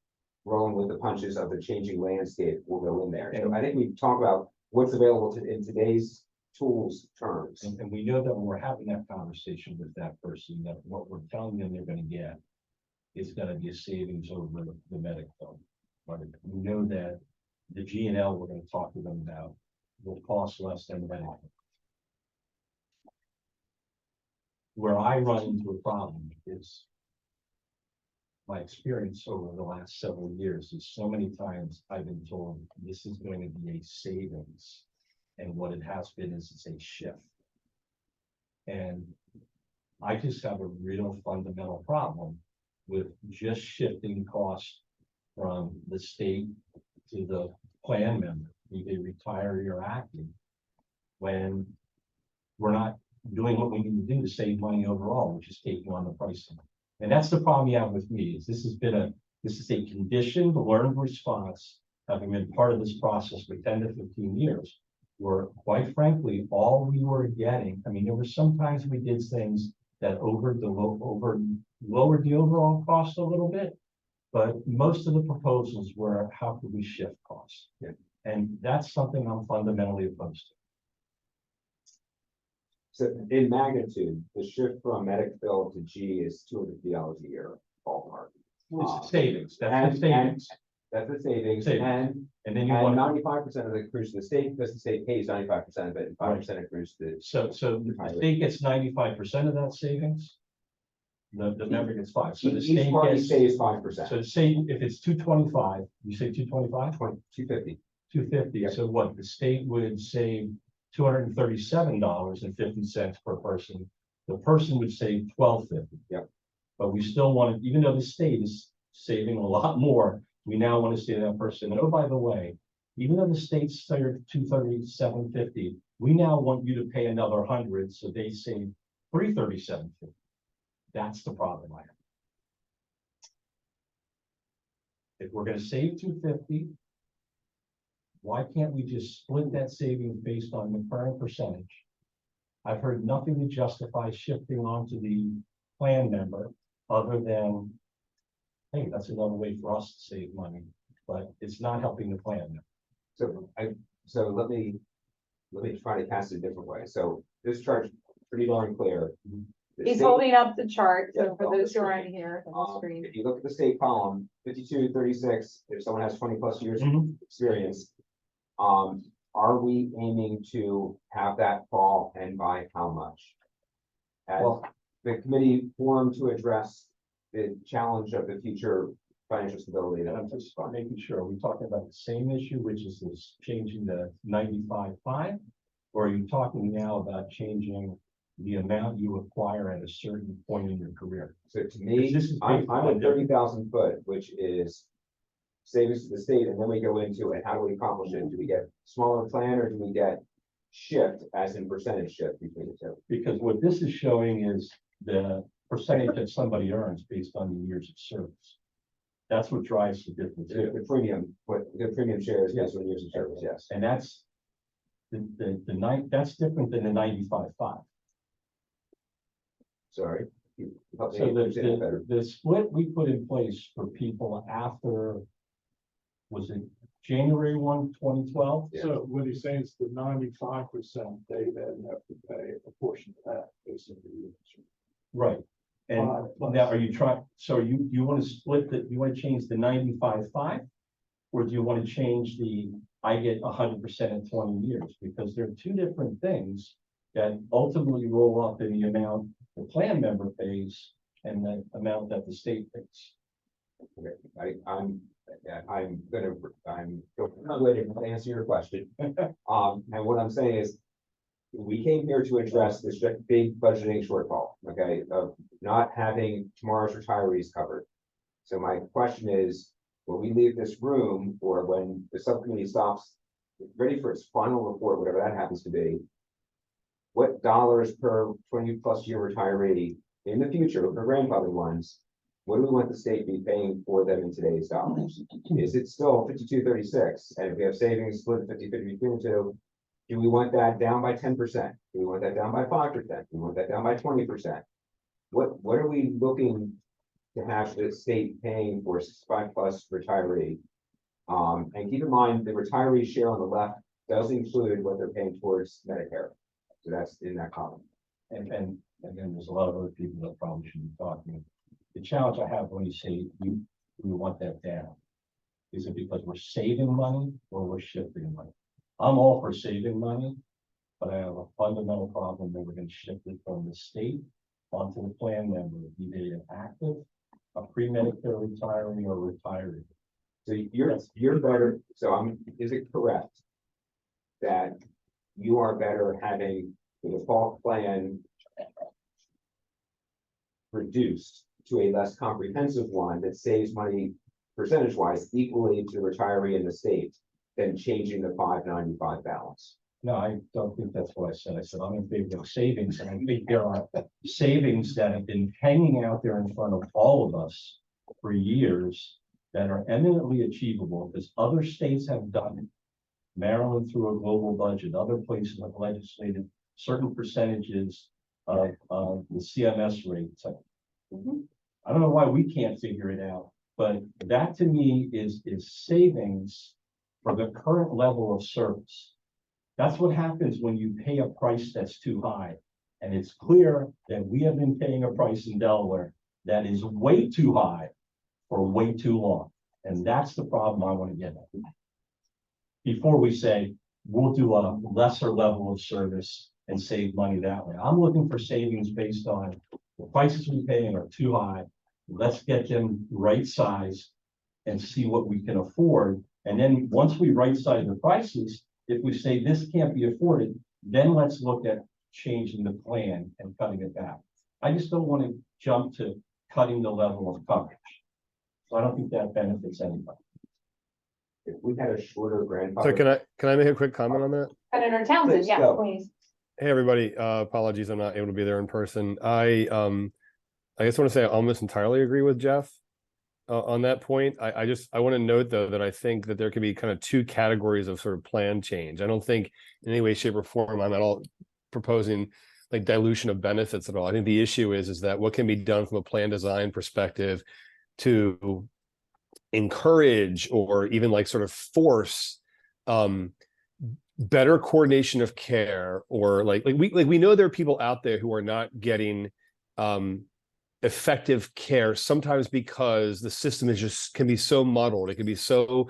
rolling with the punches of the changing landscape will go in there. So I think we talk about what's available in today's tools terms. And we know that when we're having that conversation with that person, that what we're telling them they're gonna get is gonna be a savings over the medical. But we know that the G and L we're gonna talk to them about will cost less than medical. Where I run into a problem is my experience over the last several years is so many times I've been told this is going to be a savings. And what it has been is it's a shift. And I just have a real fundamental problem with just shifting costs from the state to the plan member, be they retiree or active, when we're not doing what we need to do to save money overall, which is taking on the pricing. And that's the problem you have with me, is this is a conditioned learned response, having been part of this process for 10 to 15 years, where quite frankly, all we were getting, I mean, there were sometimes we did things that lowered the overall cost a little bit, but most of the proposals were, how could we shift costs? Yeah. And that's something I'm fundamentally opposed to. So in magnitude, the shift from medic bill to G is $250 a year ballpark. It's savings, that's the savings. That's the savings, Savings. And then you and want, 95% of it accrues to the state, because the state pays 95% of it, and 5% accrues to. so the state gets 95% of that savings. The member gets 5, so the Each state party gets, saves 5%. so say if it's 225, you say 225? 250. 250, Yeah. so what, the state would save $237.50 per person, the person would save $12.50. Yep. But we still want to, even though the state is saving a lot more, we now want to say to that person, and oh, by the way, even though the state's saved $237.50, we now want you to pay another $100, so they save $337.50. That's the problem I have. If we're gonna save $250, why can't we just split that savings based on the current percentage? I've heard nothing to justify shifting onto the plan member other than, hey, that's another way for us to save money, but it's not helping the plan member. So let me try to cast it a different way. So this chart's pretty darn clear. The He's state- holding up the chart, Yeah, so for on the those who aren't screen. here on the screen. If you look at the state column, 52-36, if someone has 20+ years of Mhm. experience, are we aiming to have that fall, and by how much? As Well- the committee formed to address the challenge of the future financial stability. And I'm just making sure, are we talking about the same issue, which is this changing the 95.5? Or are you talking now about changing the amount you acquire at a certain point in your career? So to me, This is I'm based on at 30,000 foot, which is savings to the state, and then we go into it, how do we accomplish it? Do we get smaller plan, or do we get shift, as in percentage shift between the two? Because what this is showing is the percentage that somebody earns based on the years of service. That's what drives the difference here. The premium, what the premium shares based on years of service, yes. And that's that's different than the 95.5. Sorry. Help me So understand it better. the split we put in place for people after, was it January 1, 2012? Yeah. So what he's saying is the 95%, they then have to pay a portion of that, basically. Right. And Plus. now are you trying, so you want to split the, you want to change the 95.5? Or do you want to change the, I get 100% in 20 years? Because they're two different things that ultimately roll up in the amount the plan member pays and the amount that the state pays. Okay, I'm going to answer your question. And what I'm saying is, we came here to address this big budgeting shortfall, okay, of not having tomorrow's retirees covered. So my question is, when we leave this room, or when the subcommittee stops, ready for its final report, whatever that happens to be, what dollars per 20+ year retiree in the future, for grandfather ones, what do we want the state to be paying for them in today's dollars? Is it still 52-36? And if we have savings split 50-50 between the two, do we want that down by 10%? Do we want that down by 5%? Do we want that down by 20%? What are we looking to have the state paying for 65+ retiree. And keep in mind, the retiree share on the left does include what they're paying towards Medicare. So that's in that column. And again, there's a lot of other people that probably should be talking. The challenge I have when you say we want that down, is it because we're saving money or we're shifting money? I'm all for saving money, but I have a fundamental problem that we're going to shift it from the state onto the plan member, be they an active, a pre-Medicare retiree or retiree. So you're better, so is it correct that you are better having the default plan reduced to a less comprehensive one that saves money percentage-wise equally to the retiree in the state than changing the 595 balance? No, I don't think that's what I said. I said I'm in favor of savings, and I think there are savings that have been hanging out there in front of all of us for years that are eminently achievable because other states have done it. Maryland through a global budget, other places have legislated certain percentages of the CMS rates. I don't know why we can't figure it out, but that to me is savings for the current level of service. That's what happens when you pay a price that's too high. And it's clear that we have been paying a price in Delaware that is way too high for way too long. And that's the problem I want to get at. Before we say, we'll do a lesser level of service and save money that way. I'm looking for savings based on the prices we pay are too high. Let's get them right size and see what we can afford. And then once we right size the prices, if we say this can't be afforded, then let's look at changing the plan and cutting it back. I just don't want to jump to cutting the level of coverage. So I don't think that benefits anybody. If we had a shorter So grandfather. can I make a quick comment on that? Senator Townsend, Please yeah, go. please. Hey, everybody, apologies, I'm not able to be there in person. I just want to say I almost entirely agree with Jeff on that point. I want to note though that I think that there can be kind of two categories of sort of plan change. I don't think in any way, shape, or form I'm at all proposing like dilution of benefits at all. I think the issue is that what can be done from a plan design perspective to encourage or even like sort of force better coordination of care, or like we know there are people out there who are not getting effective care, sometimes because the system is just can be so muddled, it can be so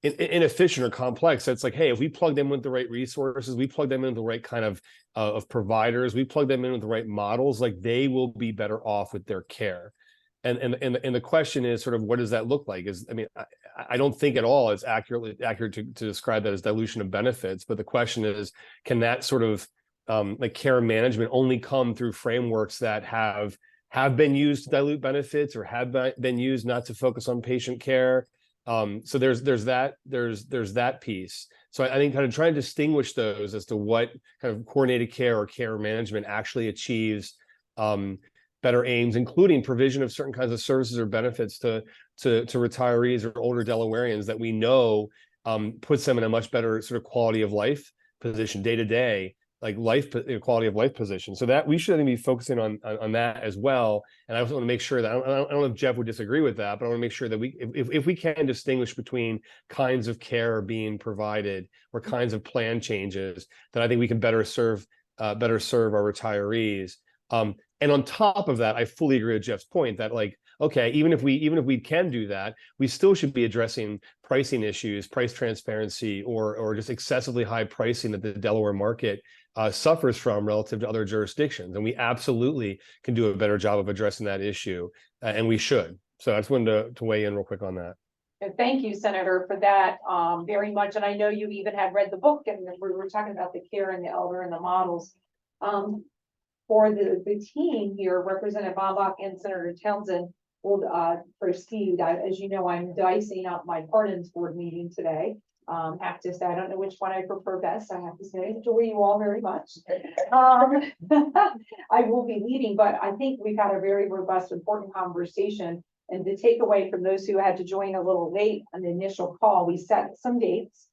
inefficient or complex. It's like, hey, if we plug them with the right resources, we plug them into the right kind of providers, we plug them in with the right models, like they will be better off with their care. And the question is sort of, what does that look like? I don't think at all it's accurate to describe that as dilution of benefits, but the question is, can that sort of like care management only come through frameworks that have been used to dilute benefits or have been used not to focus on patient care? So there's that piece. So I think kind of trying to distinguish those as to what kind of coordinated care or care management actually achieves better aims, including provision of certain kinds of services or benefits to retirees or older Delawareans that we know puts them in a much better sort of quality of life position day to day, like quality of life position. So that we should be focusing on that as well. And I also want to make sure that I don't know if Jeff would disagree with that, but I want to make sure that if we can distinguish between kinds of care being provided or kinds of plan changes, then I think we can better serve our retirees. And on top of that, I fully agree with Jeff's point that, like, okay, even if we can do that, we still should be addressing pricing issues, price transparency, or just excessively high pricing that the Delaware market suffers from relative to other jurisdictions. And we absolutely can do a better job of addressing that issue, and we should. So I just wanted to weigh in real quick on that. And thank you, Senator, for that very much. And I know you even had read the book, and we were talking about the care and the elder and the models. For the team here, Representative Bombach and Senator Townsend will proceed. As you know, I'm dicing up my pardons board meeting today. Have to say, I don't know which one I prefer best. I have to say, enjoy you all very much. I will be leading, but I think we've had a very robust, important conversation. And the takeaway from those who had to join a little late on the initial call, we set some dates.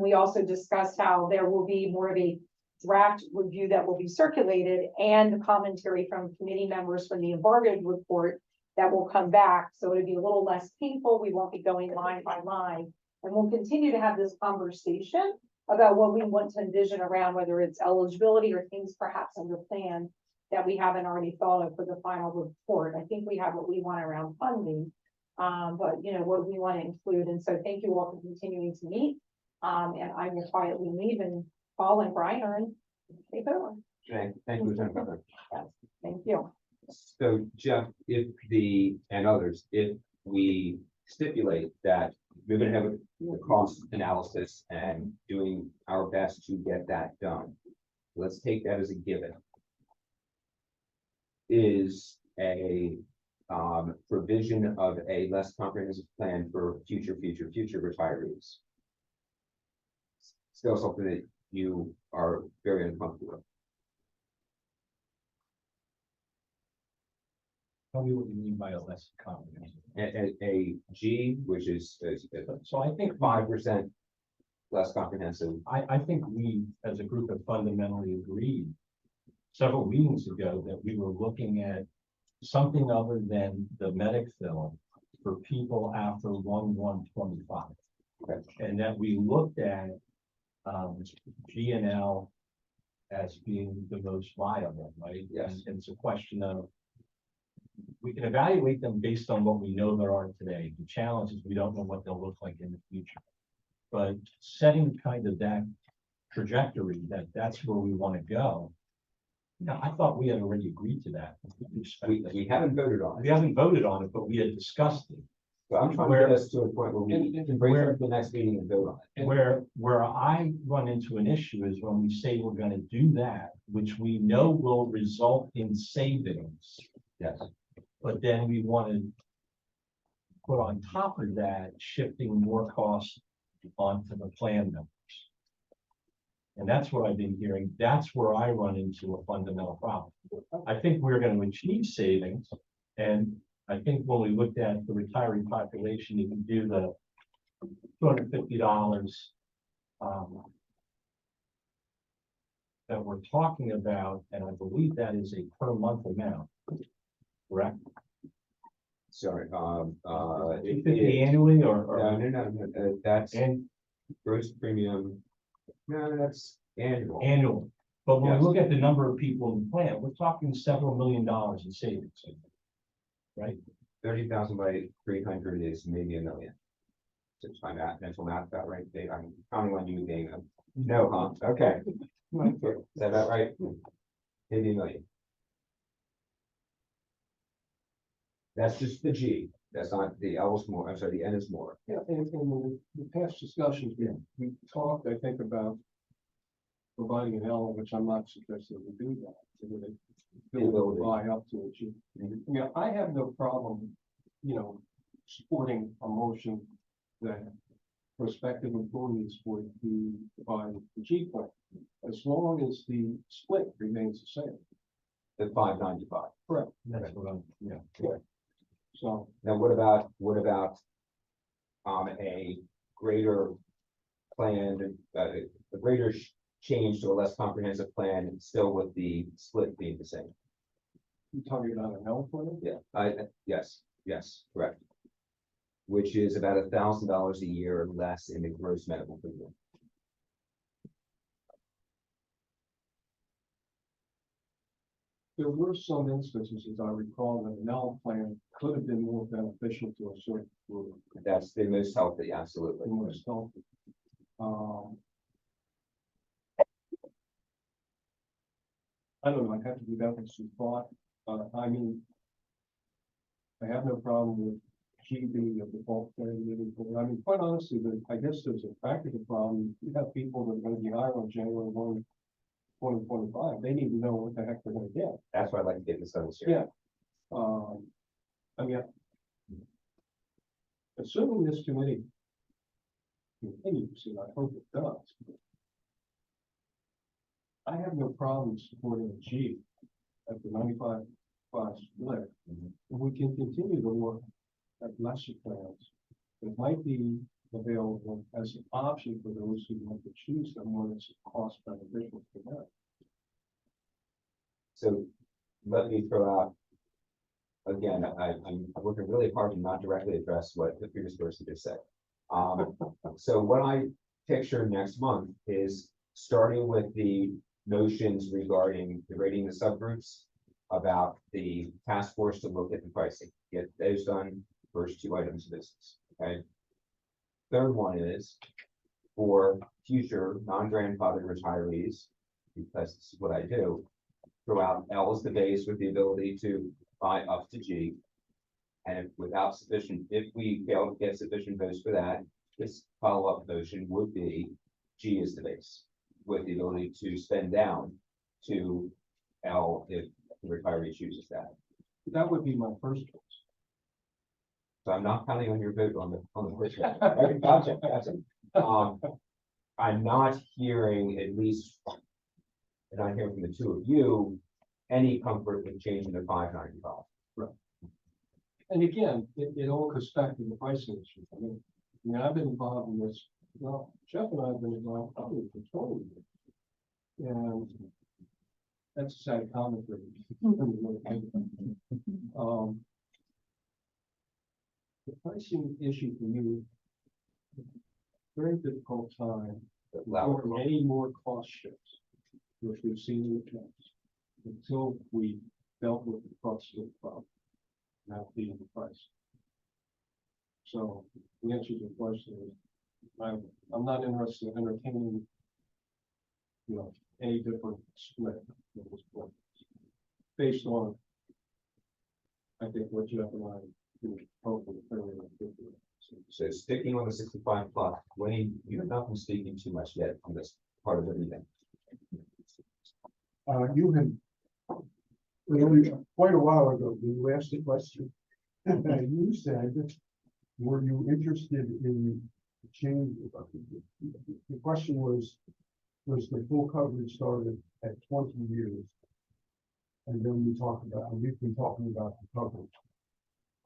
We also discussed how there will be more of a draft review that will be circulated and the commentary from committee members from the embargoed report that will come back. So it'll be a little less painful. We won't be going line by line. And we'll continue to have this conversation about what we want to envision around whether it's eligibility or things perhaps under plan that we haven't already thought of for the final report. I think we have what we want around funding, but you know, what we want to include. And so thank you all for continuing to meet. And I will quietly leave and Paul and Brian are in. Take over. Thank you, Lieutenant Governor. Thank you. So Jeff, and others, if we stipulate that we're gonna have a cost analysis and doing our best to get that done, let's take that as a given. Is a provision of a less comprehensive plan for future retirees still something that you are very uncomfortable with? Tell me what you mean by a less comprehensive. A G, which is So I think 5% less comprehensive. I think we, as a group, have fundamentally agreed several meetings ago that we were looking at something other than the medic film for people after 1/1/25. Okay. And that we looked at G&L as being the most viable, right? Yes. And it's a question of, we can evaluate them based on what we know there are today. The challenge is we don't know what they'll look like in the future. But setting kind of that trajectory, that's where we want to go. No, I thought we had already agreed to that. We haven't voted on We it. haven't voted on it, but we had discussed it. So I'm trying to get us to a point where we can bring it up to the next meeting and vote on it. Where I run into an issue is when we say we're gonna do that, which we know will result in savings. Yes. But then we want to put on top of that, shifting more costs onto the plan members. And that's what I've been hearing. That's where I run into a fundamental problem. I think we're going to achieve savings. And I think when we looked at the retiree population, you can do the $250 that we're talking about. And I believe that is a per month amount. Correct? Sorry, 250 annually or? No, that's And gross premium. No, that's annual. annual. But when Yes. we look at the number of people in the plan, we're talking several $1 million in savings. Right? 30,000 by 300 is maybe $1 million. Just my mental math about right, Dave. I'm counting on you being no, huh? Okay. Is that about right? Maybe $1 million. That's just the G. That's not the L is more. I'm sorry, the N is more. Yeah, and in the past discussions, we talked, I think, about providing an L, which I'm not suggesting we do that. So that they will buy up to it. Yeah, I have no problem, supporting a motion that prospective employees would be divided the G plan, as long as the split remains the same. The 595. Correct. That's what I'm, yeah. So, Now, what about a greater plan, a greater change to a less comprehensive plan, and still with the split being the same? you talking about an L plan? Yeah, yes, correct. Which is about $1,000 a year less in the gross medical premium. There were some instances, as I recall, that an L plan could have been more beneficial to a certain group. That's the most healthy, absolutely. More healthy. I don't know, I have to do that with some thought. I mean, I have no problem with G being a default plan moving forward. I mean, quite honestly, I guess there's a practical problem. You have people that are going to be hired on January 1, 2025. They need to know what the heck they're going to get. That's why I'd like to get this done this year. Yeah. I mean, assuming this committee continues, and I hope it does, I have no problem supporting a G at the 95-5 split. And we can continue to work at lesser plans. It might be available as an option for those who want to choose them when it's cost beneficial for them. So let me throw out, again, I'm working really hard to not directly address what the previous person just said. So what I picture next month is starting with the notions regarding the rating of subgroups, about the task force to look at the pricing, get those done, first two items of business, okay? Third one is for future non-grandfathered retirees, because this is what I do, throw out L as the base with the ability to buy up to G. And if we fail to get sufficient votes for that, this follow-up motion would be G is the base, with the ability to spend down to L if the retiree chooses that. That would be my first choice. So I'm not counting on your vote on the first one. Gotcha. I'm not hearing, at least, and I'm hearing from the two of you, any comfort with changing the $5.95. Right. And again, it all goes back to the pricing issue. I mean, I've been involved in this, well, Jeff and I have been involved probably for 20 years. And that's a sad comment for me. The pricing issue for me, very difficult time for any more cost shifts, which we've seen in the past, until we dealt with the cost shift problem, not being the price. So the answer to the question is, I'm not interested in entertaining, any different split at this point, based on, I think, what Jeff and I do, hopefully fairly. So sticking on the 65 plus, Wayne, you have not been speaking too much yet on this part of the meeting. You had, quite a while ago, you asked a question, and you said, were you interested in change? The question was the full coverage started at 20 years? And then we've been talking about the coverage.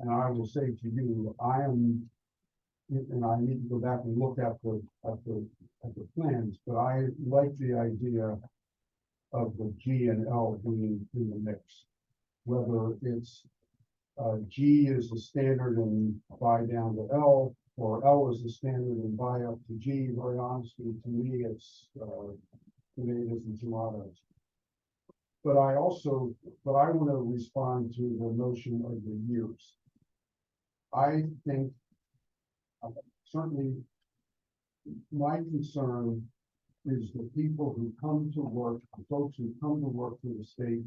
And I will say to you, and I need to go back and look at the plans, but I like the idea of the G and L being in the mix. Whether it's G is the standard and buy down to L, or L is the standard and buy up to G. Very honestly, to me, it's tomatoes and tomatoes. But I want to respond to the notion of the years. I think certainly my concern is the people who come to work, the folks who come to work for the state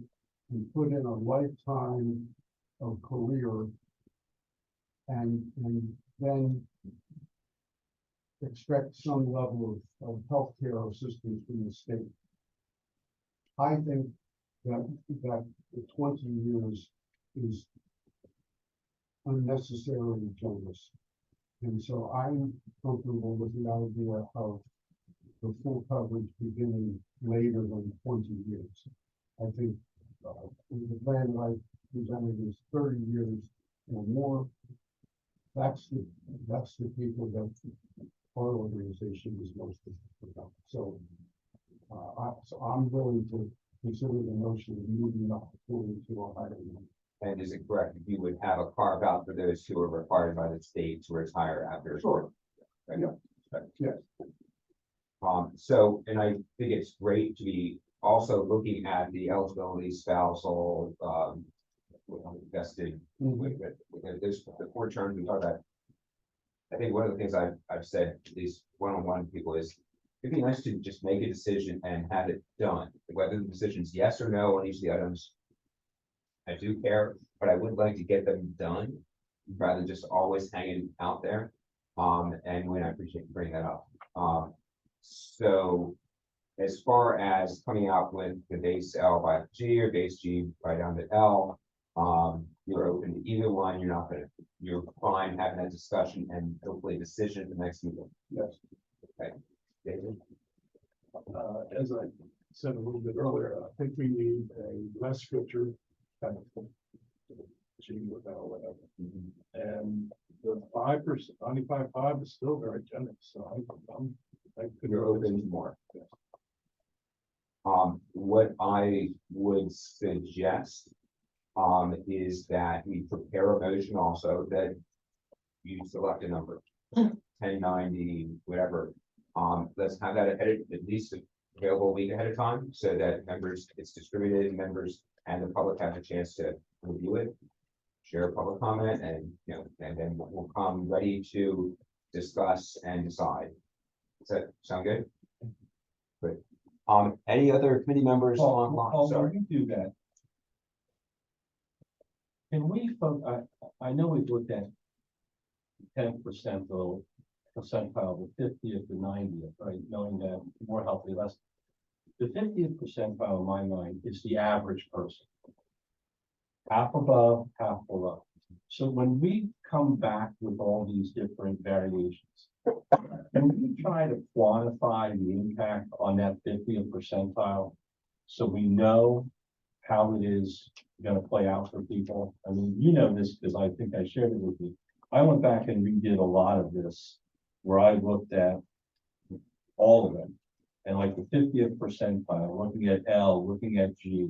and put in a lifetime of career and then expect some level of healthcare assistance from the state. I think that the 20 years is unnecessarily generous. And so I'm comfortable with the idea of the full coverage beginning later than 20 years. I think the plan that I presented is 30 years or more. That's the people that our organization is most about. So, I'm willing to consider the notion of moving up fully to a higher level. And is it correct that you would have a carve out for those who are required by the state to retire after? Sure. Right? Yeah. Yes. So, and I think it's great to be also looking at the eligibility spousal, vested with there's the 4 terms we talked about. I think one of the things I've said to these one-on-one people is it'd be nice to just make a decision and have it done. Whether the decision's yes or no on each of the items, I do care, but I would like to get them done rather than just always hanging out there. And when I appreciate you bringing that up. So as far as coming out with the base L by G or base G by down to L, you're open to either one. You're fine having that discussion and hopefully a decision at the next meeting. Yes. Okay. David? As I said a little bit earlier, I think we need a less stricter kind of G or L, whatever. And the 95%, 95.5 is still very generous, so I could. You're open to more. What I would suggest, is that we prepare a motion also that you select a number, 1090, whatever. Let's have that ahead, at least available a week ahead of time, so that members, it's distributed, members and the public have a chance to review it, share public comment, and, you know, and then we'll come ready to discuss and decide. Does that sound good? Good. Any other committee members online? Paul, Sorry. when you do that, can we, I know we've looked at 10% of percentile, the 50th to 90th, right? Knowing that more healthy, less. The 50th percentile in my mind is the average person. Half above, half below. So when we come back with all these different variations, can we try to quantify the impact on that 50th percentile so we know how it is going to play out for people? I mean, you know this because I think I shared it with you. I went back and redid a lot of this where I looked at all of them and like the 50th percentile, looking at L, looking at G,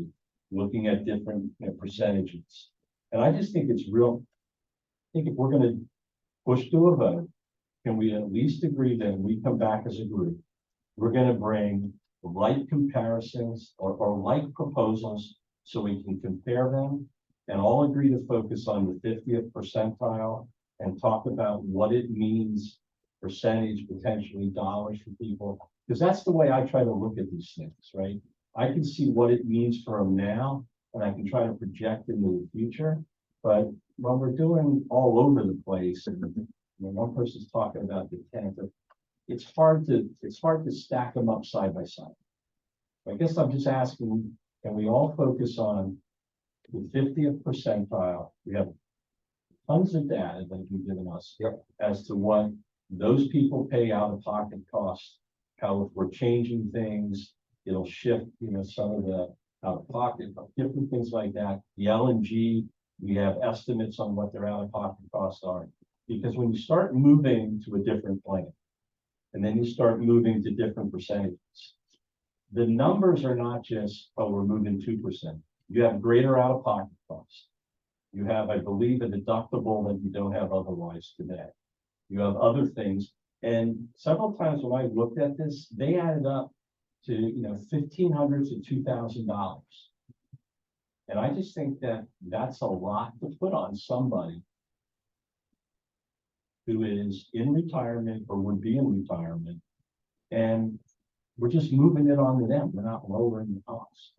looking at different percentages. And I just think it's real. I think if we're going to push to a vote, can we at least agree that when we come back as a group, we're going to bring like comparisons or like proposals so we can compare them and all agree to focus on the 50th percentile and talk about what it means, percentage, potentially dollars for people. Because that's the way I try to look at these things, right? I can see what it means for them now, and I can try to project into the future. But when we're doing all over the place, and when one person's talking about the 10th, it's hard to stack them up side by side. I guess I'm just asking, can we all focus on the 50th percentile? We have tons of data that you've given us as to what those people pay out of pocket costs, how if we're changing things, it'll shift, some of the out of pocket, different things like that. The LNG, we have estimates on what their out of pocket costs are. Because when you start moving to a different plan, and then you start moving to different percentages, the numbers are not just, oh, we're moving 2%. You have greater out of pocket costs. You have, I believe, a deductible that you don't have otherwise today. You have other things. And several times when I looked at this, they added up to, $1,500 to $2,000. And I just think that that's a lot to put on somebody who is in retirement or would be in retirement. And we're just moving it on to them. We're not lowering the cost.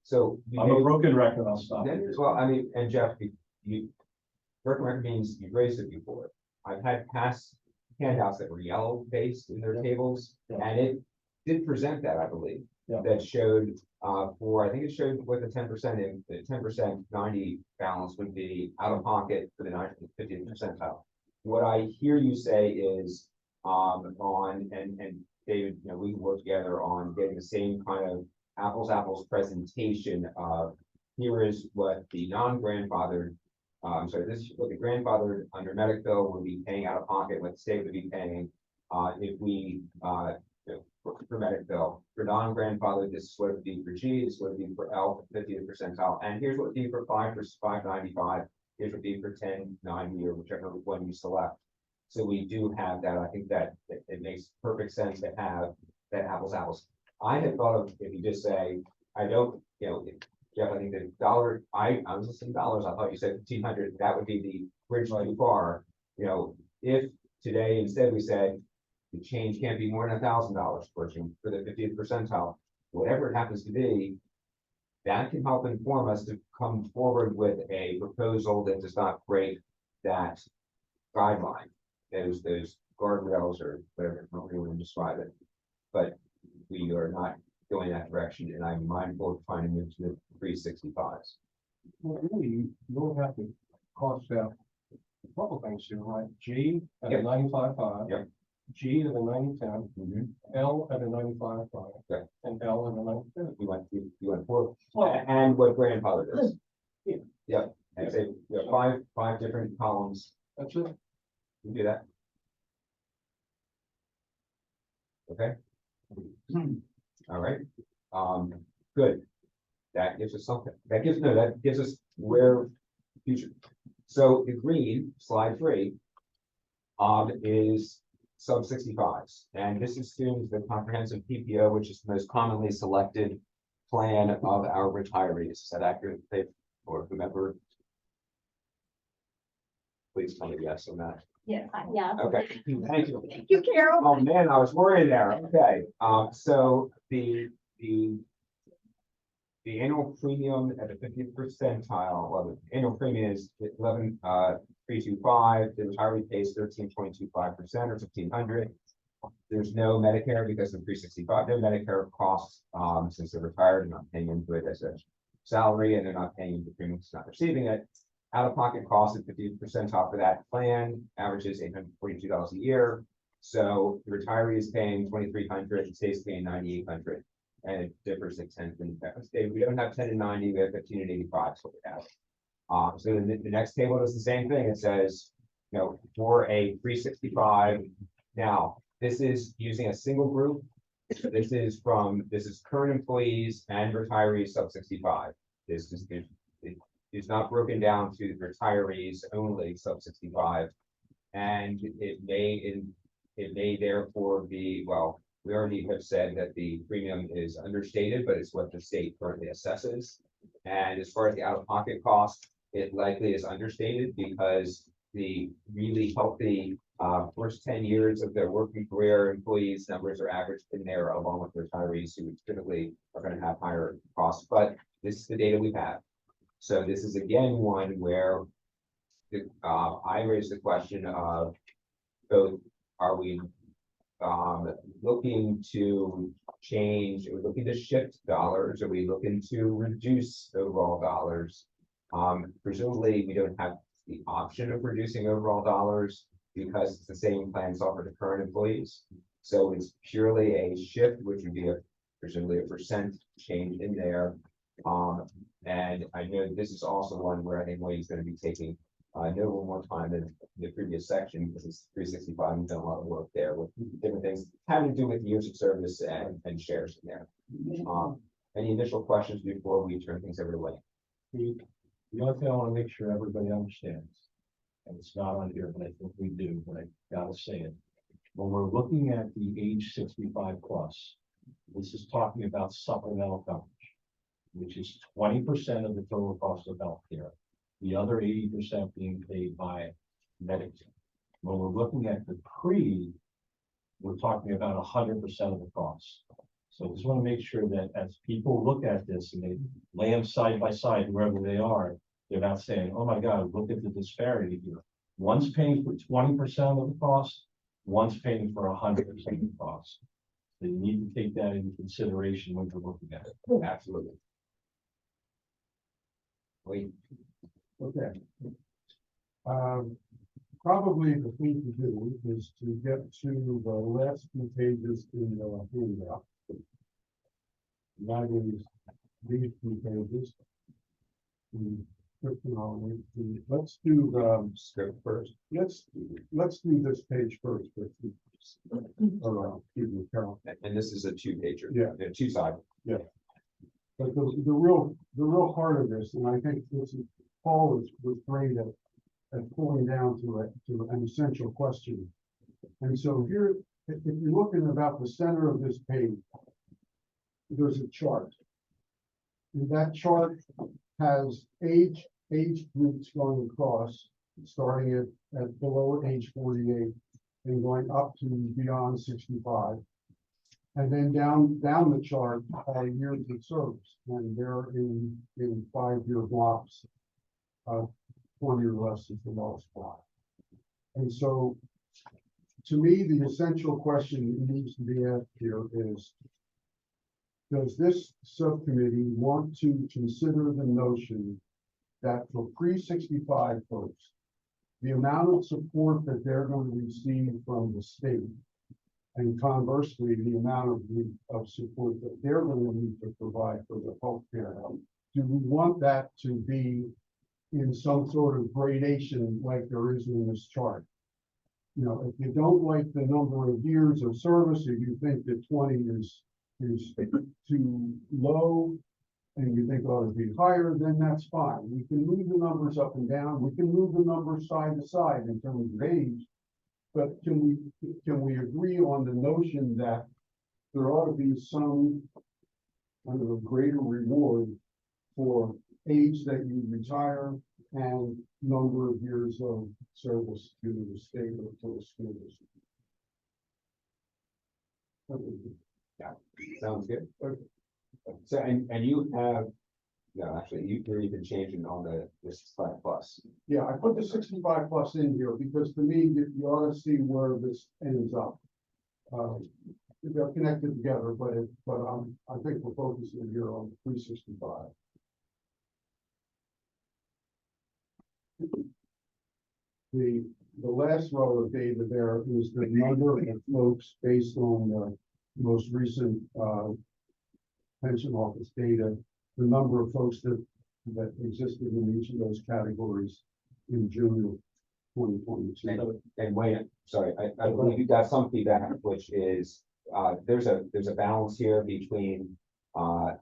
So I'm a broken record. I'll stop. Well, I mean, and Jeff, broken record means you've raised it before. I've had past handouts that were yellow based in their tables, and it did present that, I believe, that showed I think it showed what the 10% in the 10% 90 balance would be out of pocket for the 50th percentile. What I hear you say is and David, we can work together on getting the same kind of apples presentation of here is what the non-grandfathered, this is what the grandfathered under medic bill would be paying out of pocket, what the state would be paying if we for medic bill. For non-grandfathered, this is what it would be for G, this is what it would be for L, 50th percentile, and here's what it would be for 595, here's what it would be for 1090 or whichever one you select. So we do have that. I think that it makes perfect sense to have that apples. I had thought of, if you just say, I don't, Jeff, I think the dollar, I was listening to dollars, I thought you said 1,500, that would be the bridge too far. If today instead we said the change can't be more than $1,000 for the 50th percentile, whatever it happens to be, that can help inform us to come forward with a proposal that does not break that guideline, those guardrails or whatever you want to describe it. But we are not going that direction, and I'm mindful of trying to move to the 365s. Well, really, you'll have to cost out a couple things here, right? G at a 95.5. Yep. G at a 90.10. L at a 95.5. And L at a 90.10. You went for and what grandfather is. Yep. And say we have five different columns. That's it. We do that. Okay. All right, good. That gives us something, that gives us where future. So the green, slide 3, is sub 65s, and this assumes the comprehensive PPO, which is the most commonly selected plan of our retirees. Is that accurate, Dave, or whomever? Please tell me yes on that. Yeah, yeah. Okay, thank you. Thank you, Carol. Oh, man, I was worried there. Okay, so the annual premium at the 50th percentile, well, the annual premium is 11,325. The retiree pays 13.25% or 1,500. There's no Medicare because of 365. No Medicare costs since they're retired and not paying into it as a salary, and they're not paying into premiums, not receiving it. Out-of-pocket cost at 50th percentile for that plan averages $842 a year. So the retiree is paying $2,300, the state's paying $9,800, and it differs at 10 and state. We don't have 10 and 90, we have 15 and 85. So we have. So the next table does the same thing. It says, for a 365. Now, this is using a single group. This is current employees and retirees sub 65. It's not broken down to the retirees only sub 65, and it may therefore be, well, we already have said that the premium is understated, but it's what the state currently assesses. And as far as the out-of-pocket cost, it likely is understated because the really healthy first 10 years of their working career employees numbers are averaged in there, along with retirees who typically are going to have higher costs. But this is the data we have. So this is again one where I raised the question of both, are we looking to change, are we looking to shift dollars? Are we looking to reduce overall dollars? Presumably we don't have the option of reducing overall dollars because it's the same plans offered to current employees. So it's purely a shift, which would be presumably a percent change in there. And I know this is also one where I think Wayne's going to be taking no more time than the previous section, because it's 365. We've done a lot of work there with different things having to do with years of service and shares in there. Any initial questions before we turn things over to Wayne? The only thing I want to make sure everybody understands, and it's not on here, but I think we do, but I gotta say it. When we're looking at the age 65 plus, this is talking about supplemental coverage, which is 20% of the total cost of healthcare. The other 80% being paid by Medicare. When we're looking at the pre, we're talking about 100% of the cost. So I just want to make sure that as people look at this and they lay them side by side, wherever they are, they're not saying, oh my God, look at the disparity here. One's paying for 20% of the cost, one's paying for 100% of the cost. So you need to take that into consideration when you're looking at it. Absolutely. Wayne. Okay. Probably the thing to do is to get to the last few pages in the handout. That is these two pages. Let's do the script first. Let's do this page first. Carol. And this is a 2-pager. Yeah. 2-side. Yeah. But the real heart of this, and I think this is Paul was great at pulling down to an essential question. And so here, if you're looking about the center of this page, there's a chart. And that chart has age groups going across, starting at below age 48 and going up to beyond 65. And then down the chart are years of service, and they're in 5-year blocks. 20 or less is the lowest block. And so, to me, the essential question that needs to be asked here is, does this subcommittee want to consider the notion that for pre-65 folks, the amount of support that they're going to receive from the state, and conversely, the amount of support that they're going to need to provide for the healthcare, do we want that to be in some sort of gradation like there is in this chart? you know, if you don't like the number of years of service, or you think that 20 is too low, and you think it ought to be higher, then that's fine. We can move the numbers up and down. We can move the numbers side to side in terms of age. But can we agree on the notion that there ought to be some kind of a greater reward for age that you retire and number of years of service to the state or to the school district? Yeah, sounds good. So, and you have, no, actually, you're even changing on the 65+. Yeah, I put the 65+ in here because to me, you ought to see where this ends up. They're connected together, but I think we're focusing here on 365. The last row of data there is the number of folks based on the most recent pension office data, the number of folks that existed in each of those categories in June of 2022. And Wayne, sorry, I believe you got some feedback, which is, there's a balance here between, the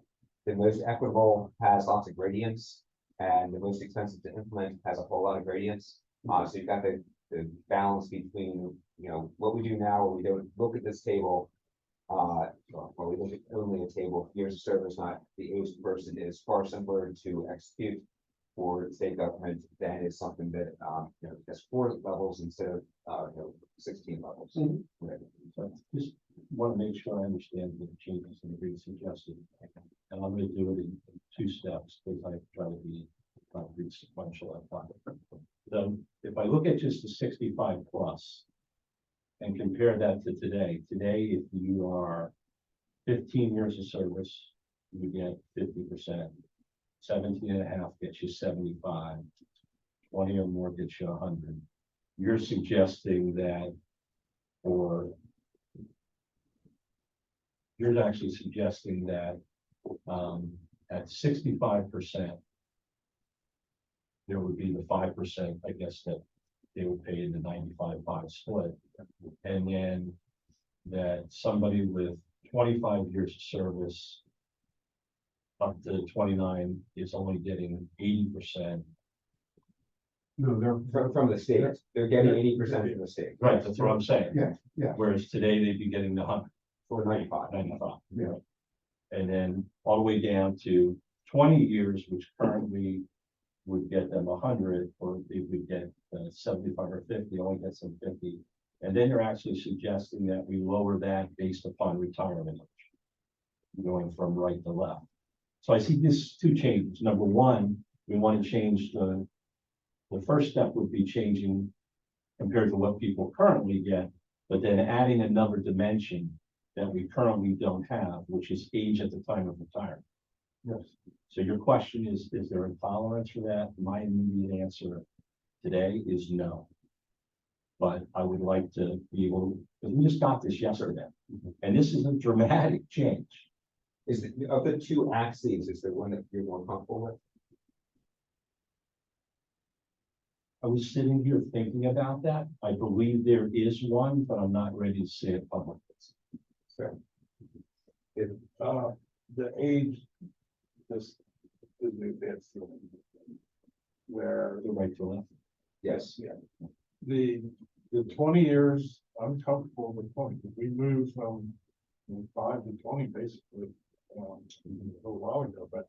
most equitable has lots of gradients, and the most expensive to implement has a whole lot of gradients. So you've got the balance between, you know, what we do now, where we don't look at this table, well, we look at only a table of years of service, not the age of the person, is far simpler to execute for the state government than is something that, you know, has 4 levels instead of, you know, 16 levels. Right. So just want to make sure I understand the changes that are suggested. And I'm going to do it in 2 steps because I try to be sequential. I thought. So if I look at just the 65+ and compare that to today, if you are 15 years of service, you get 50%, 17.5 gets you 75, 20 or more gets you 100. You're suggesting that, or you're actually suggesting that at 65%, there would be the 5%, I guess, that they would pay in the 95-5 split. And then that somebody with 25 years of service up to 29 is only getting 80%. No, they're From the state, they're getting 80% from the state. Right, that's what I'm saying. yeah. Whereas today they'd be getting the 100. For 95. 95. Yeah. And then all the way down to 20 years, which currently would get them 100, or they would get 75 or 50, only gets them 50. And then you're actually suggesting that we lower that based upon retirement age, going from right to left. So I see these 2 changes. Number one, we want to change the first step would be changing compared to what people currently get, but then adding another dimension that we currently don't have, which is age at the time of retirement. Yes. So your question is there a tolerance for that? My immediate answer today is no. But I would like to be able, because we just got this yesterday, and this is a dramatic change. Is it, of the 2 axes, is there one that you're more comfortable with? I was sitting here thinking about that. I believe there is one, but I'm not ready to say it publicly. Sure. The age, this is that's where The right to left. Yes. the 20 years, I'm comfortable with 20. We moved from 5 to 20 basically a little while ago, but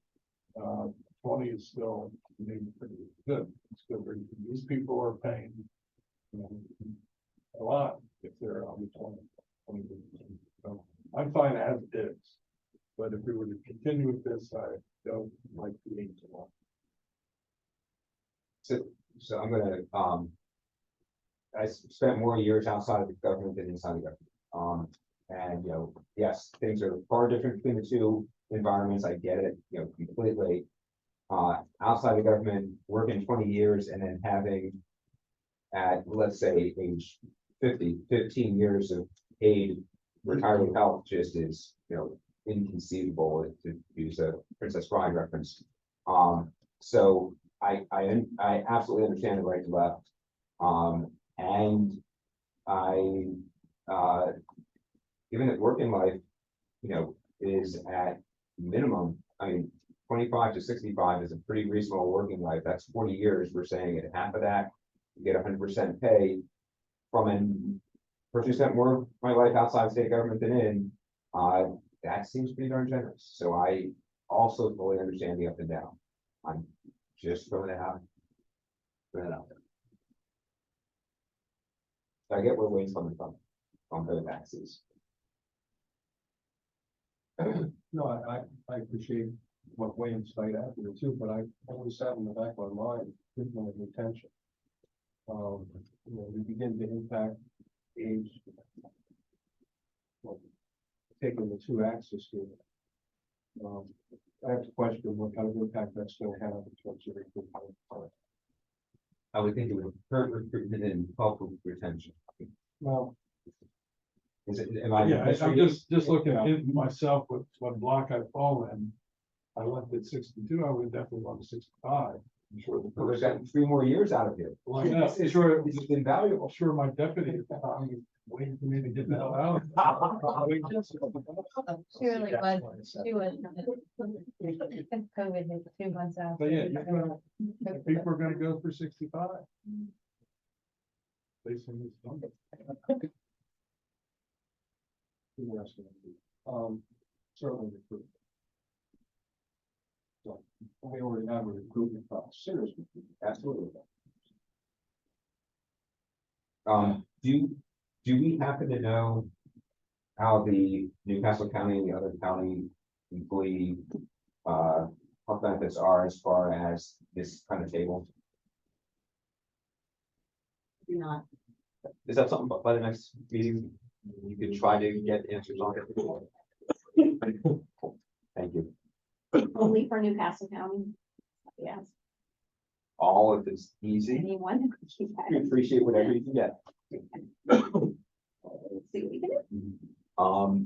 20 is still maybe pretty good. It's good. These people are paying a lot if they're on the 20. So I'm fine as is, but if we were to continue with this, I don't like the age a lot. So I'm gonna, I spent more years outside of the government than inside the government. And, you know, yes, things are far different between the 2 environments. I get it, you know, completely. Outside the government, working 20 years and then having at, let's say, age 50, 15 years of paid retirement health just is, you know, inconceivable, to use a Princess Bride reference. So I absolutely understand the right to left. And given that working life, is at minimum, 25 to 65 is a pretty reasonable working life. That's 40 years. We're saying at half of that, you get 100% pay from an person who spent more of my life outside state government than in. That seems pretty darn generous. So I also fully understand the up and down. I'm just throwing it out. Throwing it out there. I get where Wayne's coming from on the taxes. No, I appreciate what Wayne's laid out here too, but I always have in the back of my mind, treatment of retention. We begin to impact age. Well, taking the two axes here. I have to question what kind of impact that's going to have in terms of recruitment. I would think it would hurt recruitment and help with retention. Well, Is it, am I? yeah, I'm just looking at myself with what block I fall in. I left at 62, I would definitely want 65. I'm sure the We've gotten 3 more years out of here. Well, yeah, It's sure, it's invaluable. I'm sure my deputy is waiting for me to get the hell out. She really was, she was. COVID hit 2 months out. But yeah, people are gonna go for 65. Based on this number. Interesting. Certainly recruitment. So we already have a recruitment process. Seriously, Absolutely. Do we happen to know how the Newcastle County and the other county employee health benefits are as far as this kind of table? Do not. Is that something by the next meeting you could try to get answers on it? Thank you. Only for Newcastle County. Yes, All if it's easy, anyone. we appreciate whatever you can get. Let's see what we can do.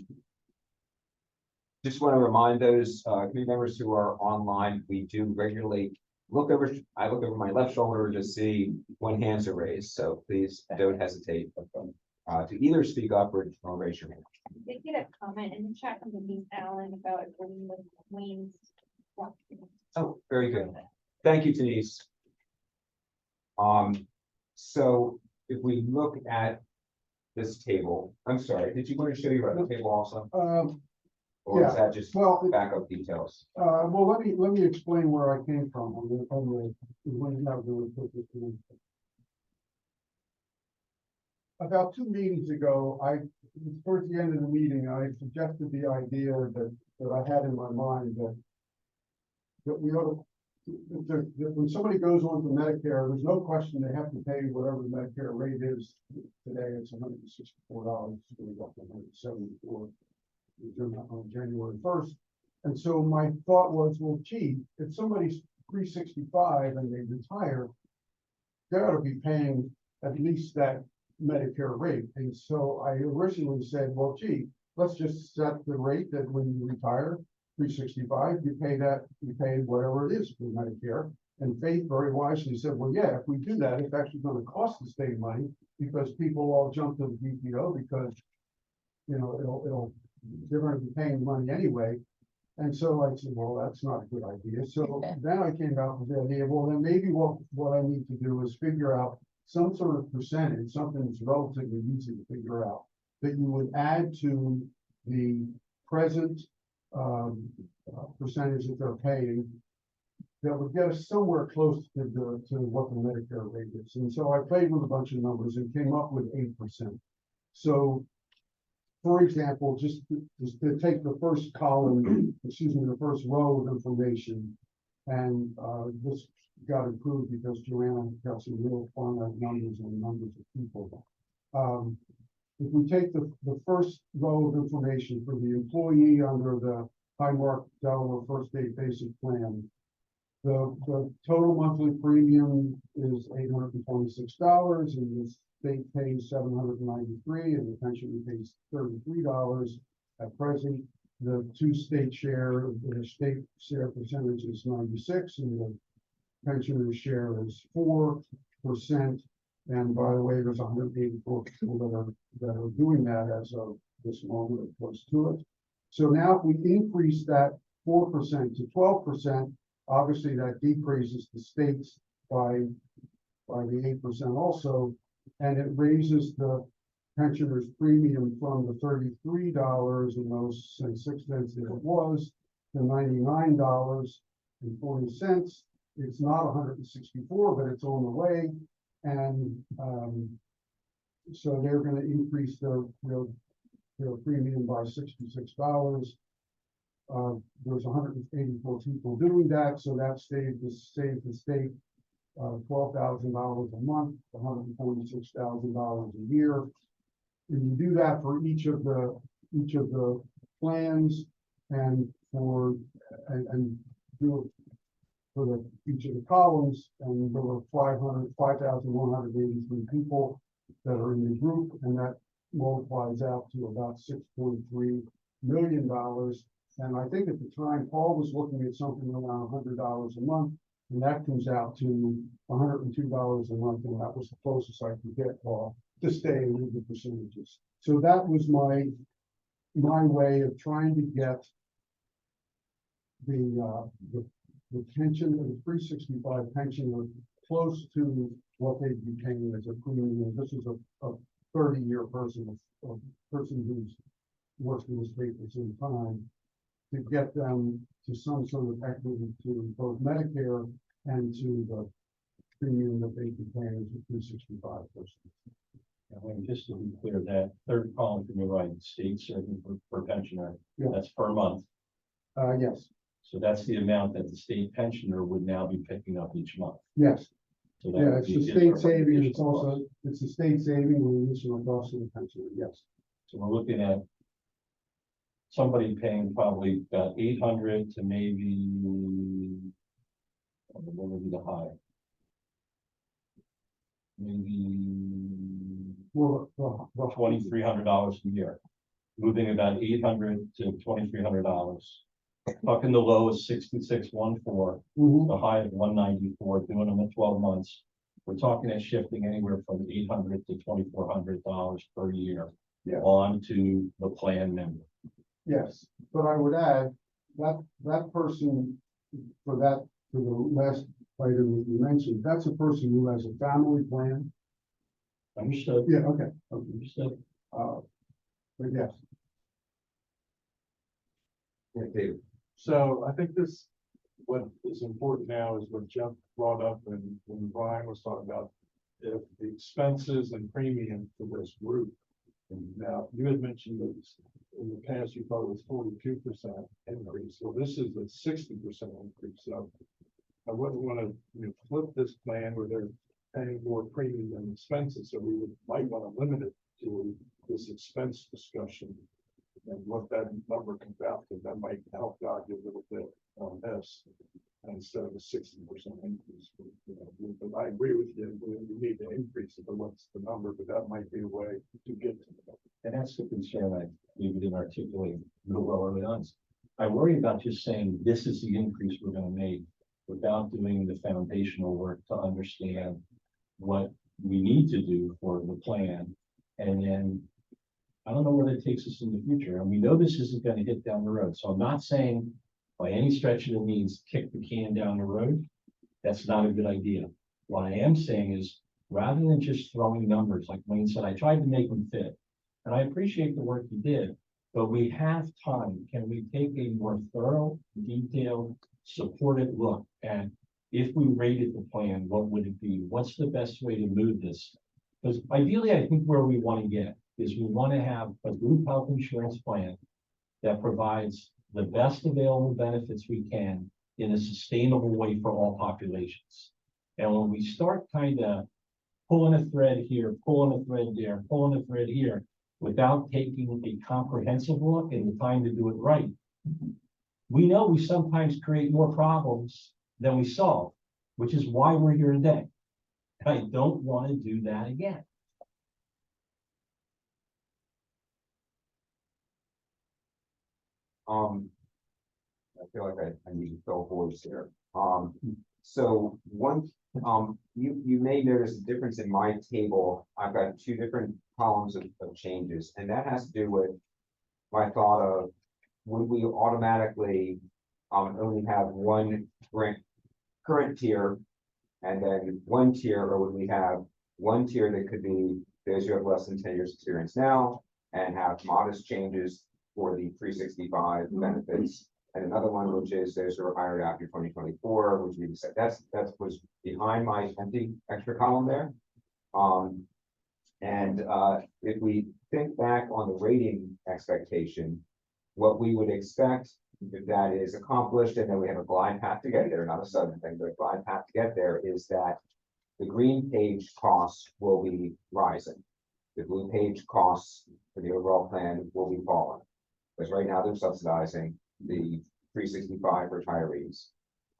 Just want to remind those committee members who are online, we do regularly I look over my left shoulder to see when hands are raised, so please don't hesitate to either speak up or raise your hand. They get a comment in the chat from Denise Allen about agreeing with Wayne's. Oh, very good. Thank you, Denise. So if we look at this table, I'm sorry, did you want to show you the table also? Or is yeah, that just well, backup details? well, let me explain where I came from on the when you have the put this in. About 2 meetings ago, towards the end of the meeting, I suggested the idea that I had in my mind that we ought to, that when somebody goes on to Medicare, there's no question they have to pay whatever the Medicare rate is. Today, it's $164, it's going to go up to $174 on January 1st. And so my thought was, well, gee, if somebody's 365 and they retire, they ought to be paying at least that Medicare rate. And so I originally said, well, gee, let's just set the rate that when you retire, 365, you pay whatever it is for Medicare. And Faith very wisely said, well, yeah, if we do that, it's actually going to cost the state money because people all jump to the BPO because, they're going to be paying money anyway. And so I said, well, that's not a good idea. So then I came out with the idea, well, then maybe what I need to do is figure out some sort of percentage, something that's relatively easy to figure out, that you would add to the present percentage that they're paying that would get us somewhere close to what the Medicare rate is. And so I played with a bunch of numbers and came up with 8%. So for example, just to take the first column, the first row of information, and this got approved because Joanna got some real finite numbers and numbers of people. If we take the first row of information for the employee under the Highmark Delaware First State Basic Plan, the total monthly premium is $826, and the state pays $793, and the pension pays $33. At present, the state share percentage is 96, and the pensioner's share is 4%. And by the way, there's 184 people that are doing that as of this moment, or close to it. So now if we increase that 4% to 12%, obviously that decreases the states by the 8% also, and it raises the pensioners' premium from the $33.06 that it was to $99.40. It's not 164, but it's on the way, and so they're going to increase their premium by $66. There's 184 people doing that, so that saved the state $12,000 a month, $146,000 a year. And you do that for each of the plans and do it for each of the columns, and there were 5,183 people that are in the group, and that multiplies out to about $6.3 million. And I think at the time, Paul was looking at something around $100 a month, and that comes out to $102 a month, and that was the closest I could get, Paul, to stay with the percentages. So that was my way of trying to get the pension, the 365 pension, close to what they'd be paying as a premium. This is a 30-year person, a person who's worked in the state for some time, to get them to some sort of equity to both Medicare and to the premium that they can pay as a 365 person. And just to be clear, that third column from your right, state serving per pensioner, Yeah. that's per month. Yes, So that's the amount that the state pensioner would now be picking up each month. yes. So that Yeah, would it's be the different state from saving, it's additional also, cost. it's the state saving with additional cost of the pensioner, yes. So we're looking at somebody paying probably about 800 to maybe, what would be the high? Maybe Well, the $2,300 a year, moving about $800 to $2,300. Talking the low is 6614, Mhm. the high of 194, doing them at 12 months. We're talking at shifting anywhere from $800 to $2,400 per year Yeah. on to the plan member. Yes, but I would add that person for the last item that you mentioned, that's a person who has a family plan. Understood? Yeah, okay. Understood. But yes. Yeah, David. So I think what is important now is what Jeff brought up and when Brian was talking about, if the expenses and premium for this group. And now, you had mentioned that in the past, you thought it was 42% increase, so this is a 60% increase, so. I wouldn't want to, flip this plan where they're paying more premium than expenses, so we might want to limit it to this expense discussion. And what that number comes out to, that might help guide you a little bit on this, instead of a 60% increase. But I agree with you, we need to increase it, but what's the number, but that might be a way to get to that. And that's the concern I maybe didn't articulate real well early on. I worry about just saying this is the increase we're going to make without doing the foundational work to understand what we need to do for the plan. And then I don't know where that takes us in the future. And we know this isn't going to hit down the road. So I'm not saying by any stretch of the means, kick the can down the road. That's not a good idea. What I am saying is rather than just throwing numbers, like Wayne said, I tried to make them fit. And I appreciate the work you did, but we have time. Can we take a more thorough, detailed, supported look at if we rated the plan, what would it be? What's the best way to move this? Because ideally, I think where we want to get is we want to have a group health insurance plan that provides the best available benefits we can in a sustainable way for all populations. And when we start kind of pulling a thread here, pulling a thread there, pulling a thread here, without taking a comprehensive look and the time to do it right, we know we sometimes create more problems than we solve, which is why we're here today. I don't want to do that again. I feel like I need to fill holes here. So one, you may notice a difference in my table. I've got two different columns of changes, and that has to do with my thought of, would we automatically only have one current tier and then one tier, or would we have one tier that could be those who have less than 10 years experience now and have modest changes for the 365 benefits, and another one which is those who are hired after 2024, which we decided that was behind my empty extra column there. If we think back on the rating expectation, what we would expect, if that is accomplished, and then we have a glide path to get there, not a sudden thing, but a glide path to get there, is that the green page costs will be rising. The blue page costs for the overall plan will be falling. Because right now they're subsidizing the 365 retirees.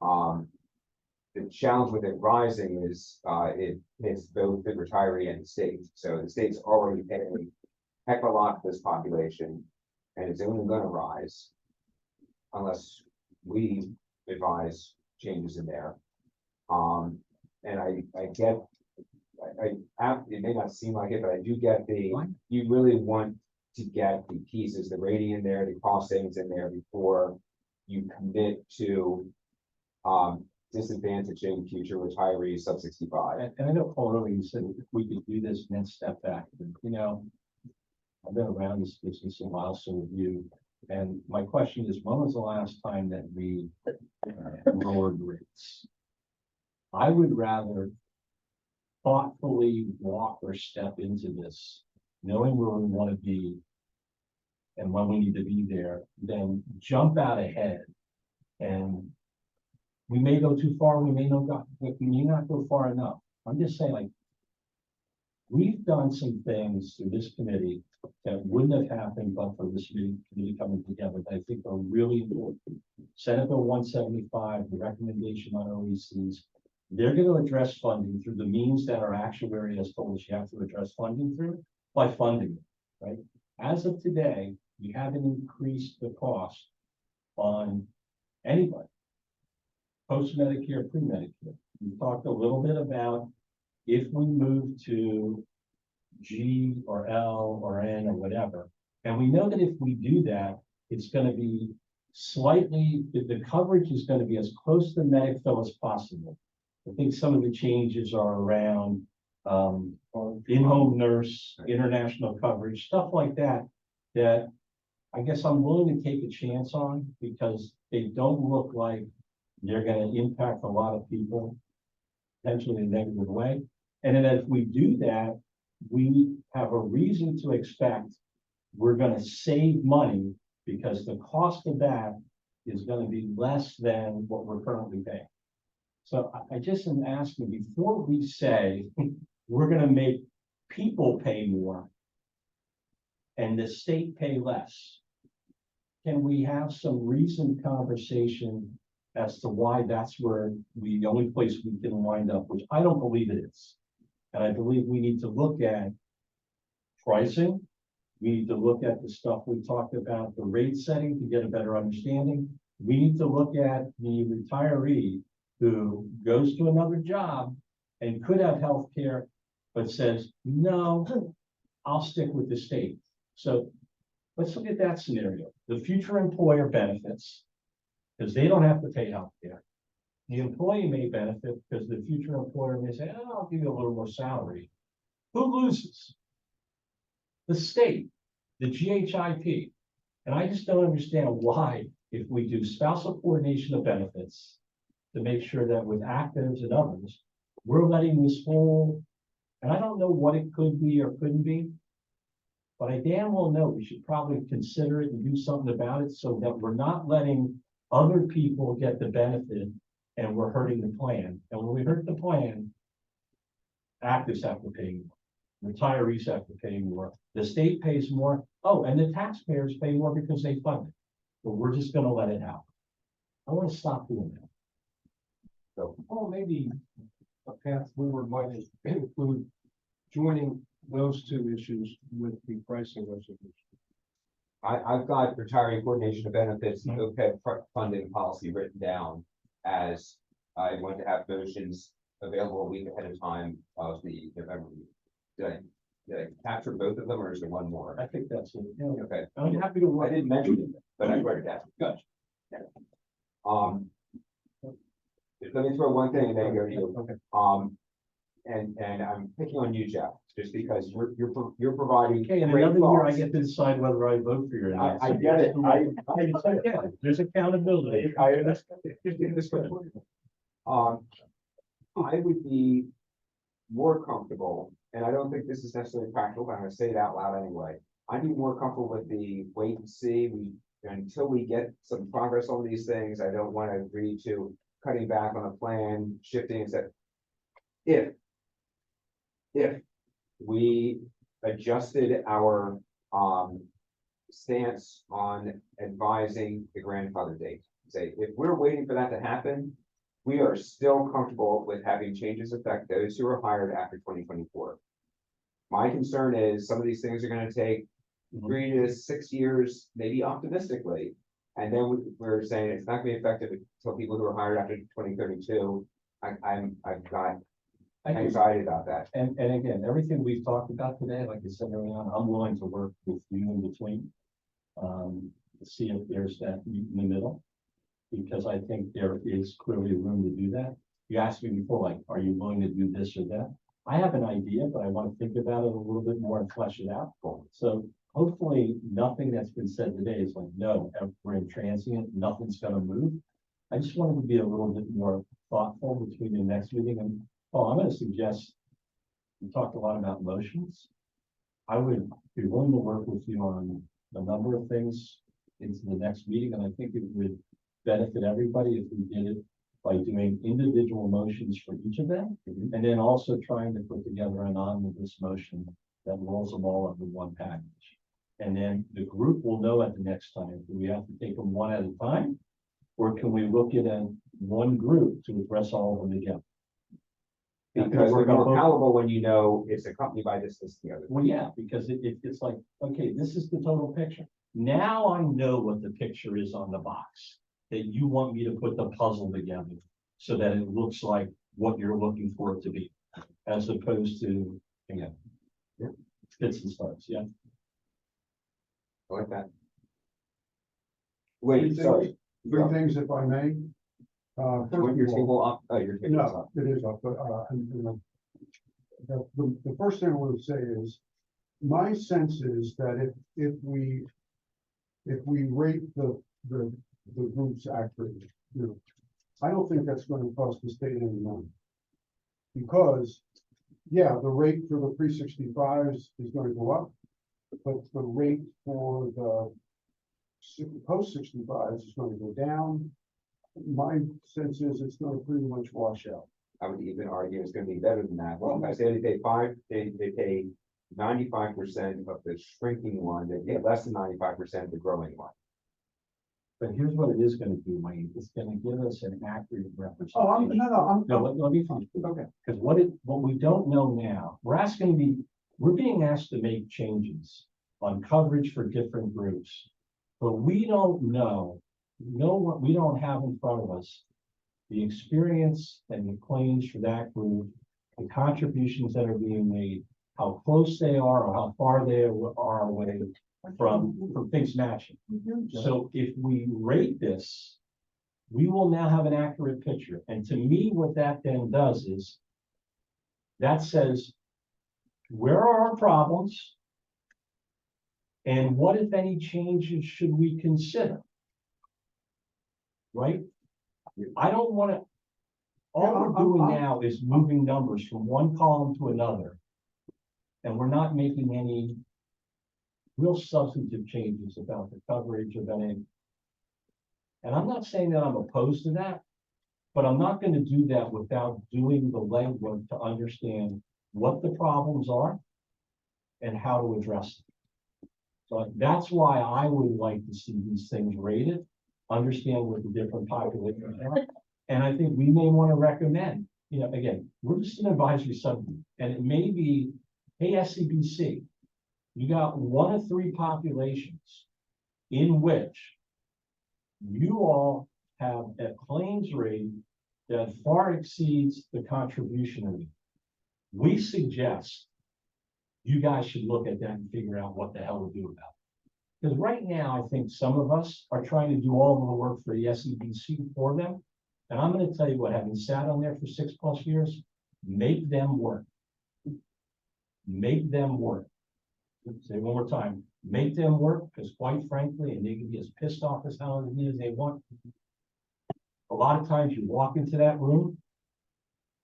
The challenge with it rising is it hits both the retiree and the state. So the state's already paying a heck of a lot for this population, and it's only going to rise unless we advise changes in there. And I get, it may not seem like it, but I do get you really want to get the pieces, the rating in there, the cost savings in there before you commit to disadvantaging future retirees sub 65. And I know Paul earlier, you said if we could do this and then step back, you know, I've been around this business a while, so have you. And my question is, when was the last time that we lowered rates? I would rather thoughtfully walk or step into this, knowing where we want to be and when we need to be there, than jump out ahead. And we may go too far, we may not go far enough. I'm just saying, like, we've done some things through this committee that wouldn't have happened but for this committee coming together that I think are really important. Senate Bill 175, the recommendation on OECs, they're going to address funding through the means that our actuary has told us you have to address funding through, by funding it, right? As of today, we haven't increased the cost on anybody, post-Medicare, pre-Medicare. We talked a little bit about if we move to G or L or N or whatever, and we know that if we do that, it's going to be slightly, the coverage is going to be as close to Medicare as possible. I think some of the changes are around in-home nurse, international coverage, stuff like that, that I guess I'm willing to take a chance on because they don't look like they're going to impact a lot of people, potentially in a negative way. And then if we do that, we have a reason to expect we're going to save money because the cost of that is going to be less than what we're currently paying. So I just am asking, before we say we're going to make people pay more and the state pay less, can we have some reasoned conversation as to why that's where the only place we can wind up, which I don't believe it is. And I believe we need to look at pricing. We need to look at the stuff we talked about, the rate setting to get a better understanding. We need to look at the retiree who goes to another job and could have health care, but says, no, I'll stick with the state. So let's look at that scenario. The future employer benefits because they don't have to pay health care. The employee may benefit because the future employer may say, oh, I'll give you a little more salary. Who loses? The state, the GHIP. And I just don't understand why, if we do spousal coordination of benefits to make sure that with actives and others, we're letting this whole, and I don't know what it could be or couldn't be, but I damn well know we should probably consider it and do something about it so that we're not letting other people get the benefit and we're hurting the plan. And when we hurt the plan, actives have to pay more, retirees have to pay more, the state pays more. Oh, and the taxpayers pay more because they fund it. But we're just going to let it happen. I want to stop doing that. So, maybe a path forward might include joining those two issues with the pricing resolution. I've got retiree coordination of benefits, OPEB funding policy written down as I want to have motions available a week ahead of time of the November meeting. Did I capture both of them, or is there one more? I think that's it. Yeah. Okay, I'm happy to I work. didn't mention it, but I wrote it down. Good. Let me throw one thing and then go to you. Okay. And I'm picking on you, Jeff, just because you're providing. Okay, and great another year I thoughts. get to decide whether I vote for you or not. I get it. Yeah, there's accountability. I would be more comfortable, and I don't think this is necessarily practical, but I'm gonna say it out loud anyway. I'd be more comfortable with the wait and see, until we get some progress on these things, I don't wanna agree to cutting back on a plan, shifting, etc. If we adjusted our, stance on advising the grandfather date, say, if we're waiting for that to happen, we are still comfortable with having changes affect those who are hired after 2024. My concern is some of these things are gonna take 3 to 6 years, maybe optimistically. And then we're saying it's not gonna be effective until people who are hired after 2032. I've got anxiety about that. And again, everything we've talked about today, like I said earlier on, I'm willing to work with you in between. To see if there's that meet in the middle, because I think there is clearly room to do that. You asked me before, like, are you willing to do this or that? I have an idea, but I want to think about it a little bit more and flesh it out. So hopefully nothing that's been said today is like, no, we're in transient, nothing's gonna move. I just wanted to be a little bit more thoughtful between the next meeting and, I'm gonna suggest, we talked a lot about motions. I would be willing to work with you on a number of things into the next meeting, and I think it would benefit everybody if we did it by doing individual motions for each of them, and then also trying to put together an omnibus motion that rolls them all into one package. And then the group will know at the next time, do we have to take them one at a time? Or can we look at one group to address all of them together? Because they're more palatable when you know it's accompanied by this, the other. Well, yeah, because it's like, okay, this is the total picture. Now I know what the picture is on the box that you want me to put the puzzle together so that it looks like what you're looking for it to be, as opposed to, again, fits and starts, yeah. I like that. Wait, sorry. Three things, if I may. First When your of all, table up, your table's no, up. it is up, but, the first thing I want to say is, my sense is that if we rate the groups accurately, I don't think that's going to cost the state any money. Because, yeah, the rate for the pre-65s is going to go up, but the rate for the post-65s is going to go down. My sense is it's going to pretty much wash out. I would even argue it's gonna be better than that. Well, I say they pay 95% of the shrinking one, they get less than 95% of the growing one. But here's what it is gonna do, Wayne, it's gonna give us an accurate representation. Oh, No, let me finish. Okay. Because what we don't know now, we're being asked to make changes on coverage for different groups. But we don't know what we don't have in front of us, the experience and the claims for that group, the contributions that are being made, how close they are or how far they are away from things matching. So if we rate this, we will now have an accurate picture. And to me, what that then does is that says, where are our problems? And what, if any, changes should we consider? Right? I don't want to, all we're doing now is moving numbers from one column to another. And we're not making any real substantive changes about the coverage of any. And I'm not saying that I'm opposed to that, but I'm not going to do that without doing the legwork to understand what the problems are and how to address them. So that's why I would like to see these things rated, understand what the different populations are. And I think we may want to recommend, again, we're just an advisory subcommittee, and it may be, hey, SEBC, you got 1 of 3 populations in which you all have a claims rate that far exceeds the contribution rate. We suggest you guys should look at that and figure out what the hell to do about it. Because right now, I think some of us are trying to do all of the work for the SEBC for them. And I'm gonna tell you what, having sat on there for 6+ years, make them work. Make them work. Say it one more time, make them work, because quite frankly, and they can be as pissed off as hell as they want. A lot of times you walk into that room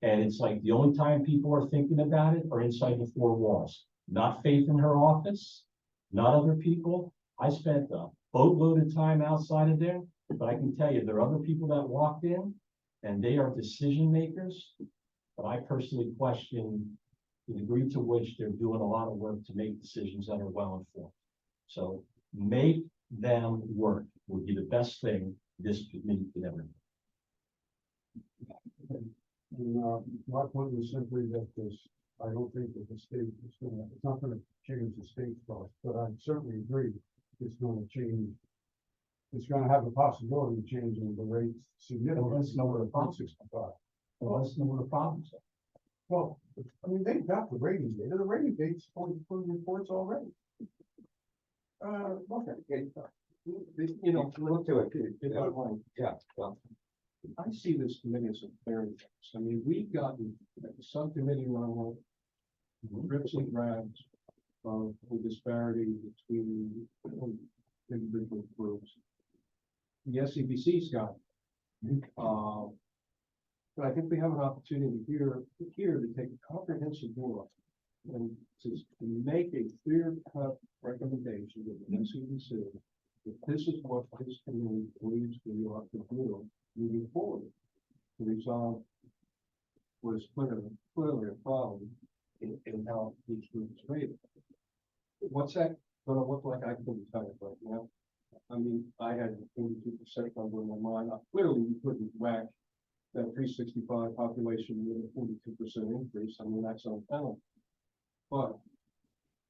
and it's like the only time people are thinking about it are inside the four walls. Not Faith in her office, not other people. I spent a boatload of time outside of there, but I can tell you, there are other people that walked in and they are decision makers. But I personally question the degree to which they're doing a lot of work to make decisions that are well informed. So make them work would be the best thing this committee could ever do. And, my point was simply that this, I don't think that the state is gonna, it's not gonna change the state's cost, but I certainly agree it's gonna change. It's gonna have the possibility of changing the rates significantly. Let's know where the problems 65. Well, let's know what the problems are. Well, I mean, they've got the rating data. The rating data's on the reports already. Okay. You know, Look to it. if I might, Yeah, well, I see this committee as a very, I mean, we've gotten at the subcommittee level, drips and drabs of the disparity between individual groups. The SEBC's got it. But I think we have an opportunity here to take a comprehensive look and to make a clear-cut recommendation to the SEBC that this is what this committee believes we ought to do moving forward to resolve what is clearly a problem in how these groups rated. What's that gonna look like? I couldn't tell you right now. I mean, I had 42% number in my mind. Clearly, you couldn't whack that 365 population with a 42% increase. I mean, that's untenable. But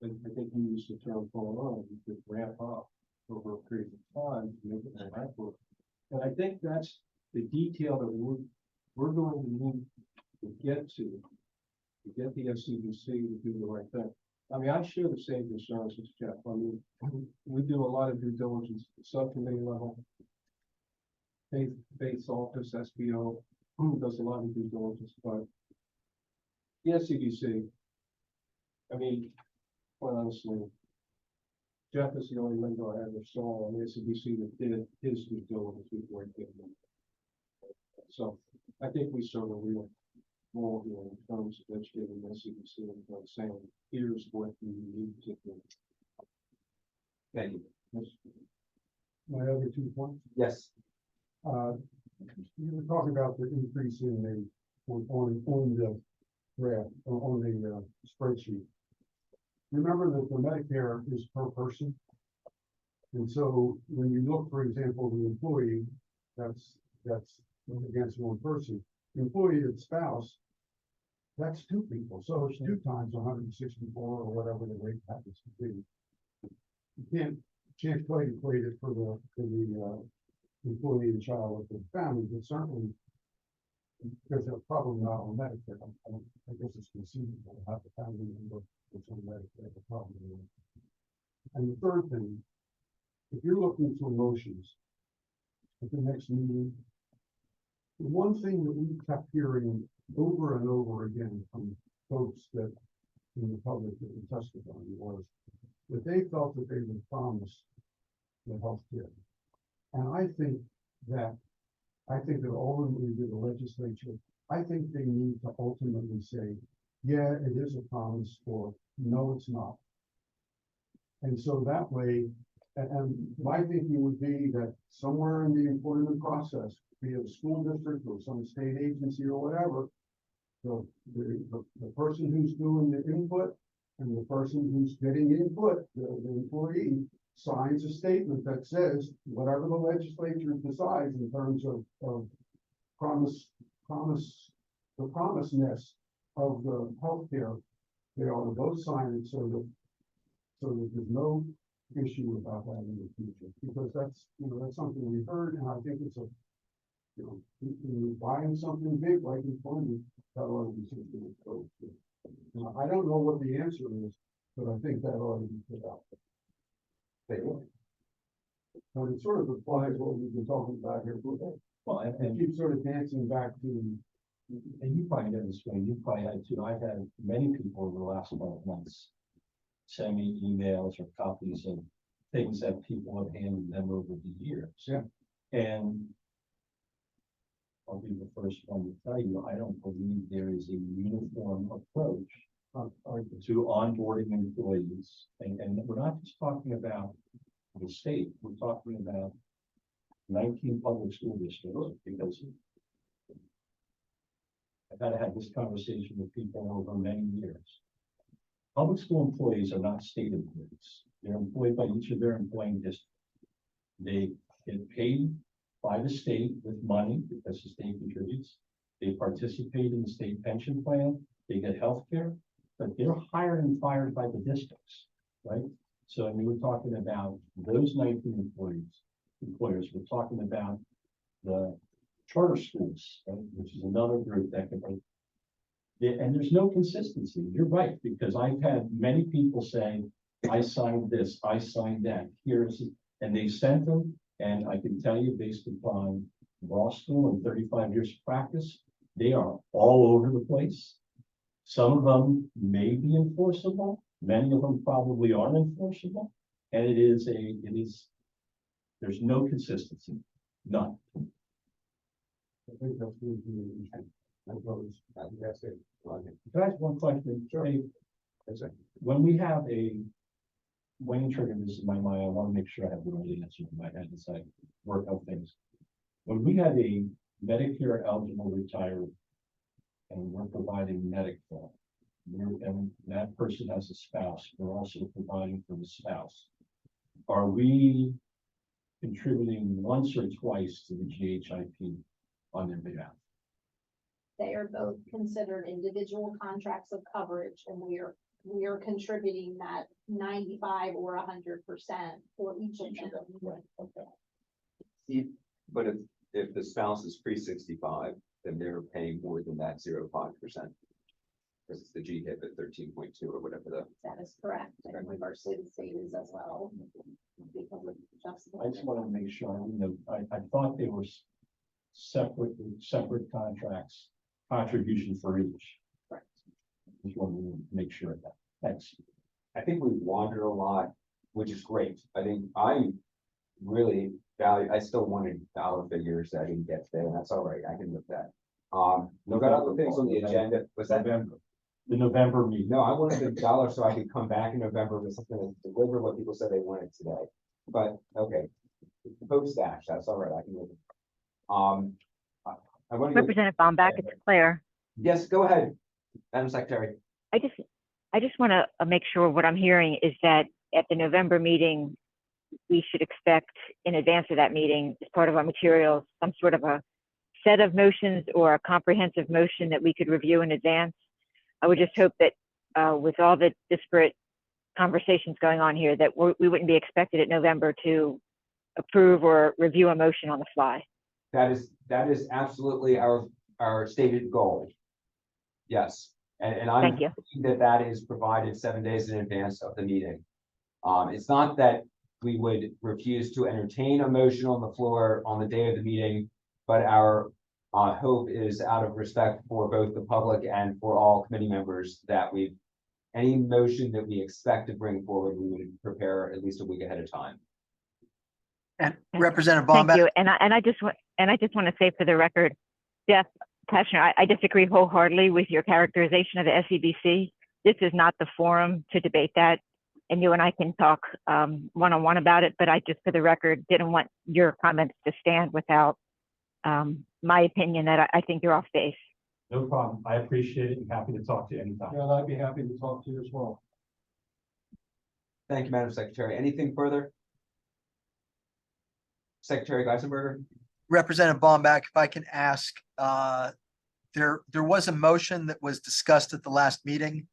I think you used the term going on, you could ramp up over a period of time to make it work. And I think that's the detail that we're going to need to get the SEBC to do the right thing. I mean, I share the same concerns as Jeff. I mean, we do a lot of due diligence at the subcommittee level. Faith's office, SBO, does a lot of due diligence, but the SEBC, I mean, quite honestly, Jeff is the only member I ever saw on the SEBC that did his due diligence before he came in. So I think we serve a real role here in terms of educating the SEBC and saying, here's what you need to do. thank you. My other 2 points. Yes. You were talking about the increase in the, on the graph, on the spreadsheet. Remember that the Medicare is per person. And so when you look, for example, the employee, that's against one person. The employee and spouse, that's 2 people. So it's 2 times 164 or whatever the rate happens to be. You can't quite equate it for the employee and child with the family, but certainly because they're probably not on Medicare. I guess it's conceivable to have the family member that's on Medicare, the problem. And the third thing, if you're looking for motions at the next meeting, the one thing that we kept hearing over and over again from folks that in the public that were testifying was that they felt that they were promised the health care. And I think that ultimately the legislature, I think they need to ultimately say, yeah, it is a promise, or no, it's not. And so that way, and my thinking would be that somewhere in the employment process, be it a school district or some state agency or whatever, the person who's doing the input and the person who's getting input, the employee, signs a statement that says whatever the legislature decides in terms of the promiseness of the healthcare, they ought to both sign it so that there's no issue about that in the future, because that's something we heard, and I think You're buying something big like employment, that ought to be something that's code. Now, I don't know what the answer is, but I think that ought to be put out. But it sort of applies what we've been talking about here today. Well, And keep sort of dancing back to, and you probably know this way, you probably had too, I've had many people over the last 12 months send me emails or copies of things that people have handed them over the years. Yeah. And I'll be the first one to tell you, I don't believe there is a uniform approach to onboarding employees. And we're not just talking about the state, we're talking about 19 public school districts, because I've had to have this conversation with people over many years. Public school employees are not state employees. They're employed by each of their employing districts. They get paid by the state with money because the state contributes. They participate in the state pension plan. They get health care, but they're hired and fired by the districts, right? So we were talking about those 19 employers. We're talking about the charter schools, right, which is another group that can. And there's no consistency. You're right, because I've had many people say, I signed this, I signed that, here's, and they sent them. And I can tell you, based upon law school and 35 years of practice, they are all over the place. Some of them may be enforceable. Many of them probably aren't enforceable. And there's no consistency, none. I think that's going to be an issue. That's it. Can I ask one question? Sure. When we have Wayne triggered this in my mind, I want to make sure I have the right answer in my head as I work out things. When we have a Medicare eligible retiree and we're providing Medicare, and that person has a spouse, we're also providing for the spouse. Are we contributing once or twice to the GHIP on their behalf? They are both considered individual contracts of coverage, and we are contributing that 95 or 100% for each of them. Right, okay. But if the spouse is pre-65, then they're paying more than that 0.5%. Because it's the GHIP at 13.2 or whatever That is correct, and reversely the state is as well. Because of I just want to make sure, I thought they were separate contracts, contribution for each. Correct. Just wanted to make sure of that. Thanks. I think we've wandered a lot, which is great. I think I really value, I still wanted dollar figures that I didn't get today, and that's all right. I can live that. We've got other things on the agenda. Was that November? The November meeting. No, I wanted the dollar so I could come back in November with something to deliver what people said they wanted today. But okay, post stash, that's all right. I can live it. I want to Representative Bomback, it's Claire. Yes, go ahead, Madam Secretary. I just want to make sure what I'm hearing is that at the November meeting, we should expect in advance of that meeting, as part of our materials, some sort of a set of motions or a comprehensive motion that we could review in advance. I would just hope that with all the disparate conversations going on here, that we wouldn't be expected at November to approve or review a motion on the fly. That is absolutely our stated goal. Yes, and I'm Thank you. that is provided 7 days in advance of the meeting. It's not that we would refuse to entertain a motion on the floor on the day of the meeting, but our hope is, out of respect for both the public and for all committee members, that any motion that we expect to bring forward, we would prepare at least a week ahead of time. And Representative Thank Bomback. you. And I just want to say for the record, Jeff Teschner, I disagree wholeheartedly with your characterization of the SEBC. This is not the forum to debate that, and you and I can talk one-on-one about it, but I just, for the record, didn't want your comments to stand without my opinion that I think you're off base. No problem. I appreciate it and happy to talk to you anytime. Yeah, I'd be happy to talk to you as well. Thank you, Madam Secretary. Anything further? Secretary Geisenberger? Representative Bomback, if I can ask, there was a motion that was discussed at the last meeting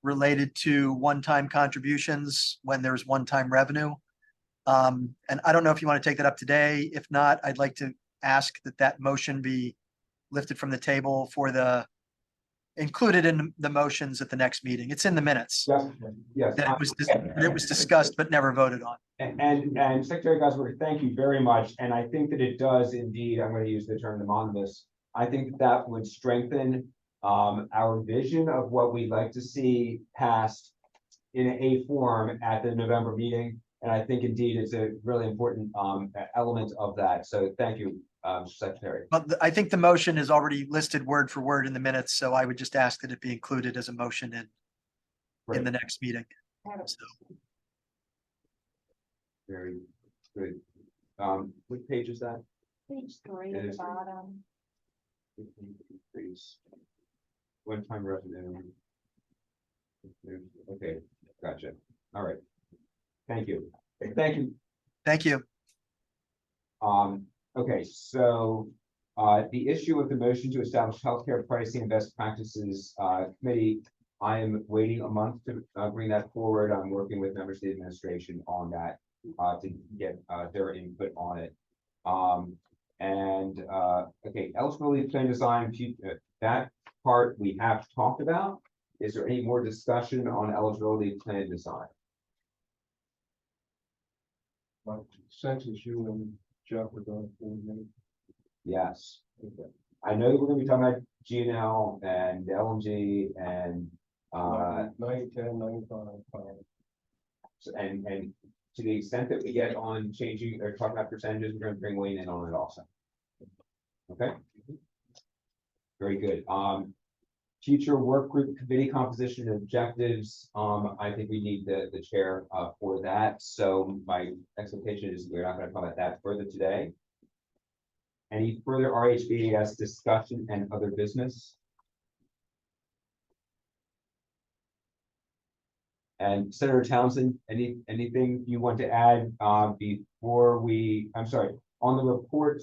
related to one-time contributions when there's one-time revenue. And I don't know if you want to take that up today. If not, I'd like to ask that that motion be lifted from the table for the, included in the motions at the next meeting. It's in the minutes. Yes, yes. That it was discussed but never voted on. And Secretary Gosberg, thank you very much. And I think that it does indeed, I'm going to use the term anonymous. I think that would strengthen our vision of what we'd like to see passed in a form at the November meeting. And I think indeed it's a really important element of that. So thank you, Secretary. But I think the motion is already listed word for word in the minutes, so I would just ask that it be included as a motion in the next meeting. So, Very good. What page is that? Page 3 at the bottom. One-time revenue. Okay, gotcha. All right. Thank you. Thank you. thank you. Okay, so the issue of the motion to establish healthcare pricing and best practices committee, I am waiting a month to bring that forward. I'm working with members of the administration on that to get their input on it. Okay, eligibility plan design, that part we have talked about. Is there any more discussion on eligibility plan design? Census, you and Jeff are going to. Yes. Okay. I know we're gonna be talking about GNL and LMG and 9, 10, 95. and to the extent that we get on changing or talking about percentages, we're gonna bring Wayne in on it also. Okay. Very good. Future work group committee composition and objectives. I think we need the chair for that. So my expectation is we're not going to talk about that further today. Any further RHBAS discussion and other business? And Senator Townsend, anything you want to add before we? I'm sorry, on the report.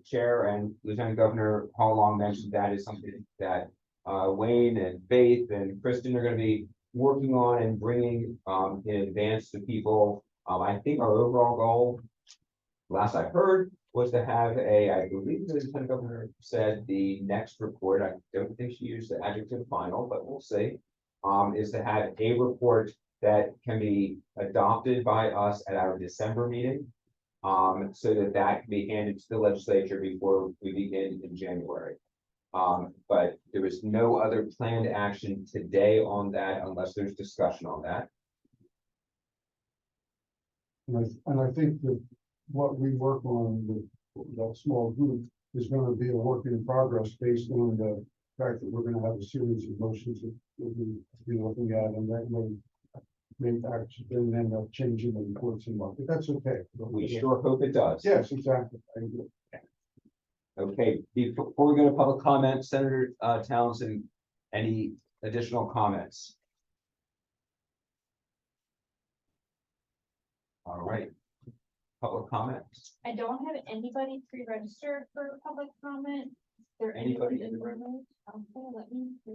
Chair and Lieutenant Governor Hall Long mentioned that is something that Wayne and Faith and Kristen are going to be working on and bringing in advance to people. I think our overall goal, last I heard, was to have I believe the Lieutenant Governor said the next report, I don't think she used the adjective final, but we'll see, is to have a report that can be adopted by us at our December meeting. So that can be handed to the legislature before we begin in January. But there is no other planned action today on that unless there's discussion on that. And I think that what we work on with that small group is going to be a work in progress based on the fact that we're going to have a series of motions that we'll be looking at, and that may actually then end up changing the reports and what, but that's okay. We sure hope it does. Yes, exactly. I agree. Okay, before we go to public comment, Senator Townsend, any additional comments? All right, public comment. I don't have anybody pre-registered for public comment. Is there Anybody anybody in the room? Okay, let me see.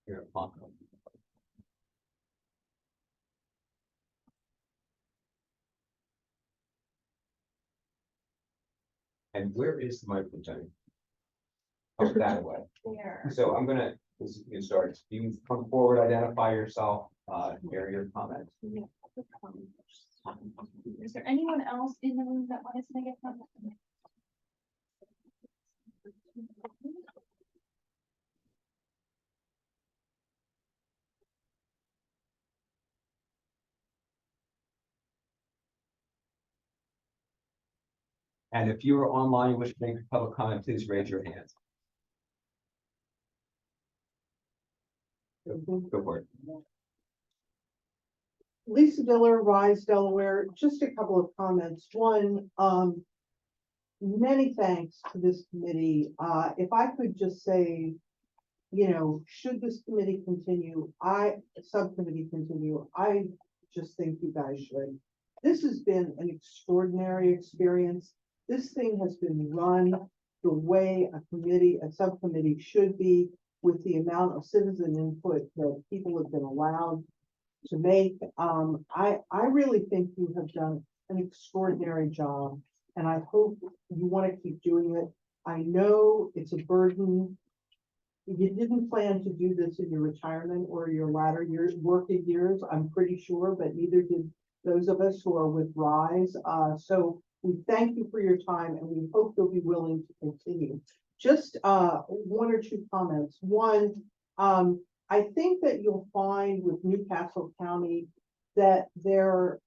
Here, and where is the microphone? Oh, that way. There. So I'm gonna, this is a good start. You can come forward, identify yourself, share your comments. Is there anyone else in the room that wants to make a comment? And if you are online and wish to make a public comment, please raise your hand. Go for it. Lisa Diller, Rise, Delaware. Just a couple of comments. One, many thanks to this committee. If I could just say, should this committee continue, subcommittee continue, I just think you guys should. This has been an extraordinary experience. This thing has been run the way a subcommittee should be, with the amount of citizen input that people have been allowed to make. I really think you have done an extraordinary job, and I hope you want to keep doing it. I know it's a burden. You didn't plan to do this in your retirement or your latter years, working years, I'm pretty sure, but neither did those of us who are with Rise. So we thank you for your time, and we hope you'll be willing to continue. Just one or two comments. One, I think that you'll find with Newcastle County that their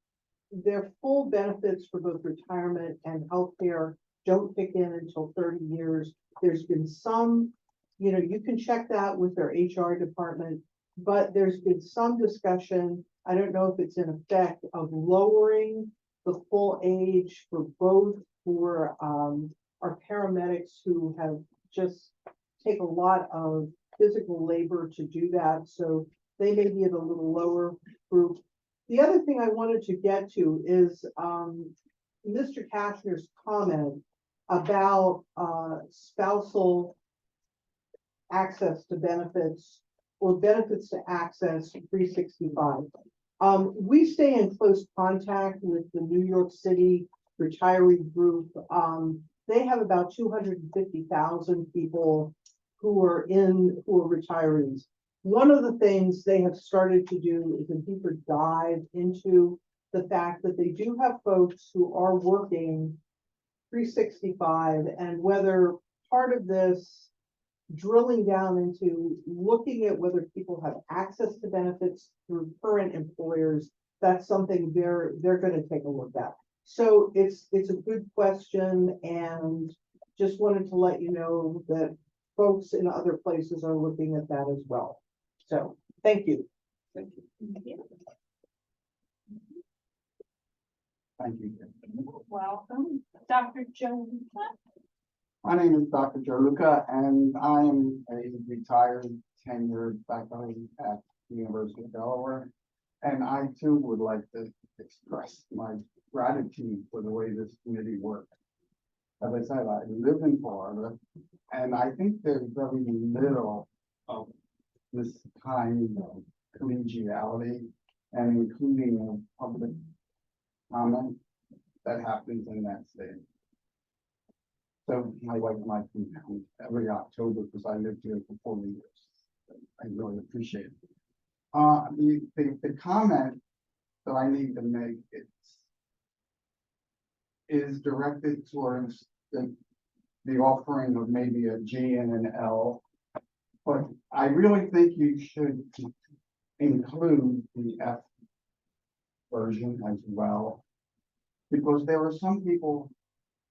full benefits for both retirement and healthcare don't kick in until 30 years. There's been some, you can check that with their HR department, but there's been some discussion, I don't know if it's in effect, of lowering the full age for both for our paramedics who have just take a lot of physical labor to do that. So they may be at a little lower group. The other thing I wanted to get to is Mr. Kashner's comment about spousal access to benefits or benefits to access 365. We stay in close contact with the New York City retiree group. They have about 250,000 people who are retirees. One of the things they have started to do is a deeper dive into the fact that they do have folks who are working 365, and whether part of this drilling down into looking at whether people have access to benefits through current employers, that's something they're going to take a look at. So it's a good question, and just wanted to let you know that folks in other places are looking at that as well. So thank you. Thank you. Thank you. Welcome, Dr. Joe. My name is Dr. Joe Luca, and I am a retired tenured faculty at the University of Delaware. And I too would like to express my gratitude for the way this committee works. As I said, I live in Florida, and I think there's very little of this kind of collegiality and including of public comment that happens in that state. So my wife and I come every October because I lived here for 40 years. I really appreciate it. The comment that I need to make is directed towards the offering of maybe a G and an L, but I really think you should include the F version as well, because there are some people,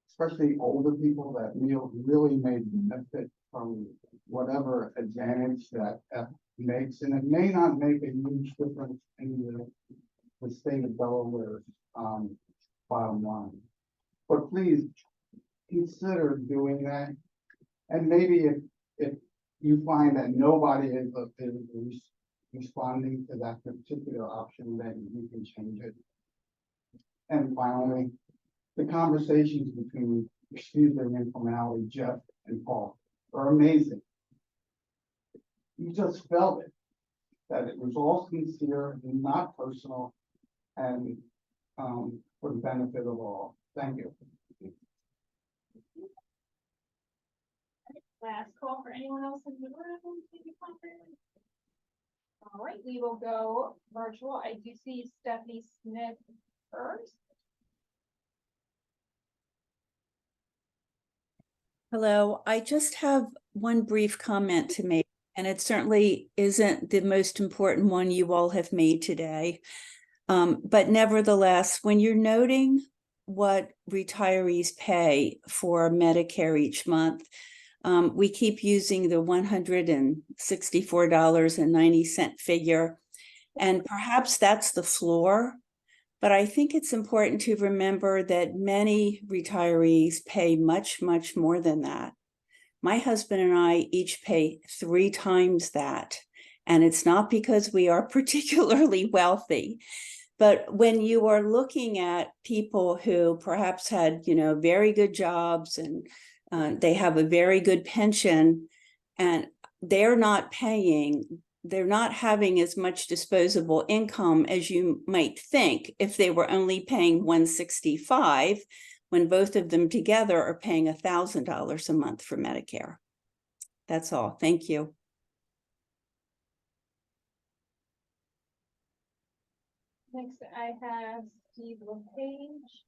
especially older people, that really may benefit from whatever advantage that F makes, and it may not make a huge difference in the state of Delaware's bottom line. But please consider doing that, and maybe if you find that nobody is responding to that particular option, then you can change it. And finally, the conversations between, excuse the informality, Jeff and Paul are amazing. You just felt it, that it was all sincere and not personal, and for the benefit of all. Thank you. Last call for anyone else in the room. All right, we will go virtual. I do see Stephanie Smith first. Hello, I just have one brief comment to make, and it certainly isn't the most important one you all have made today. But nevertheless, when you're noting what retirees pay for Medicare each month, we keep using the $164.90 figure, and perhaps that's the floor. But I think it's important to remember that many retirees pay much, much more than that. My husband and I each pay 3 times that. And it's not because we are particularly wealthy. But when you are looking at people who perhaps had, very good jobs and they have a very good pension, and they're not paying they're not having as much disposable income as you might think if they were only paying 165, when both of them together are paying $1,000 a month for Medicare. That's all. Thank you. Next, I have Steve LePage.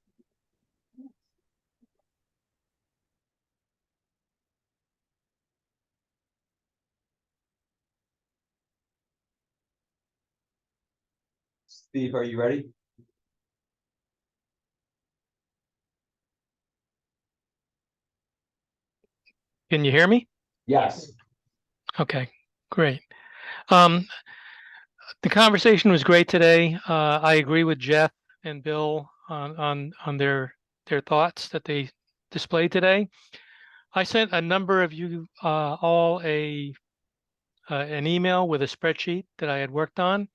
Steve, are you ready? Can you hear me? Yes. Okay, great. The conversation was great today. I agree with Jeff and Bill on their thoughts that they displayed today. I sent a number of you all an email with a spreadsheet that I had worked on,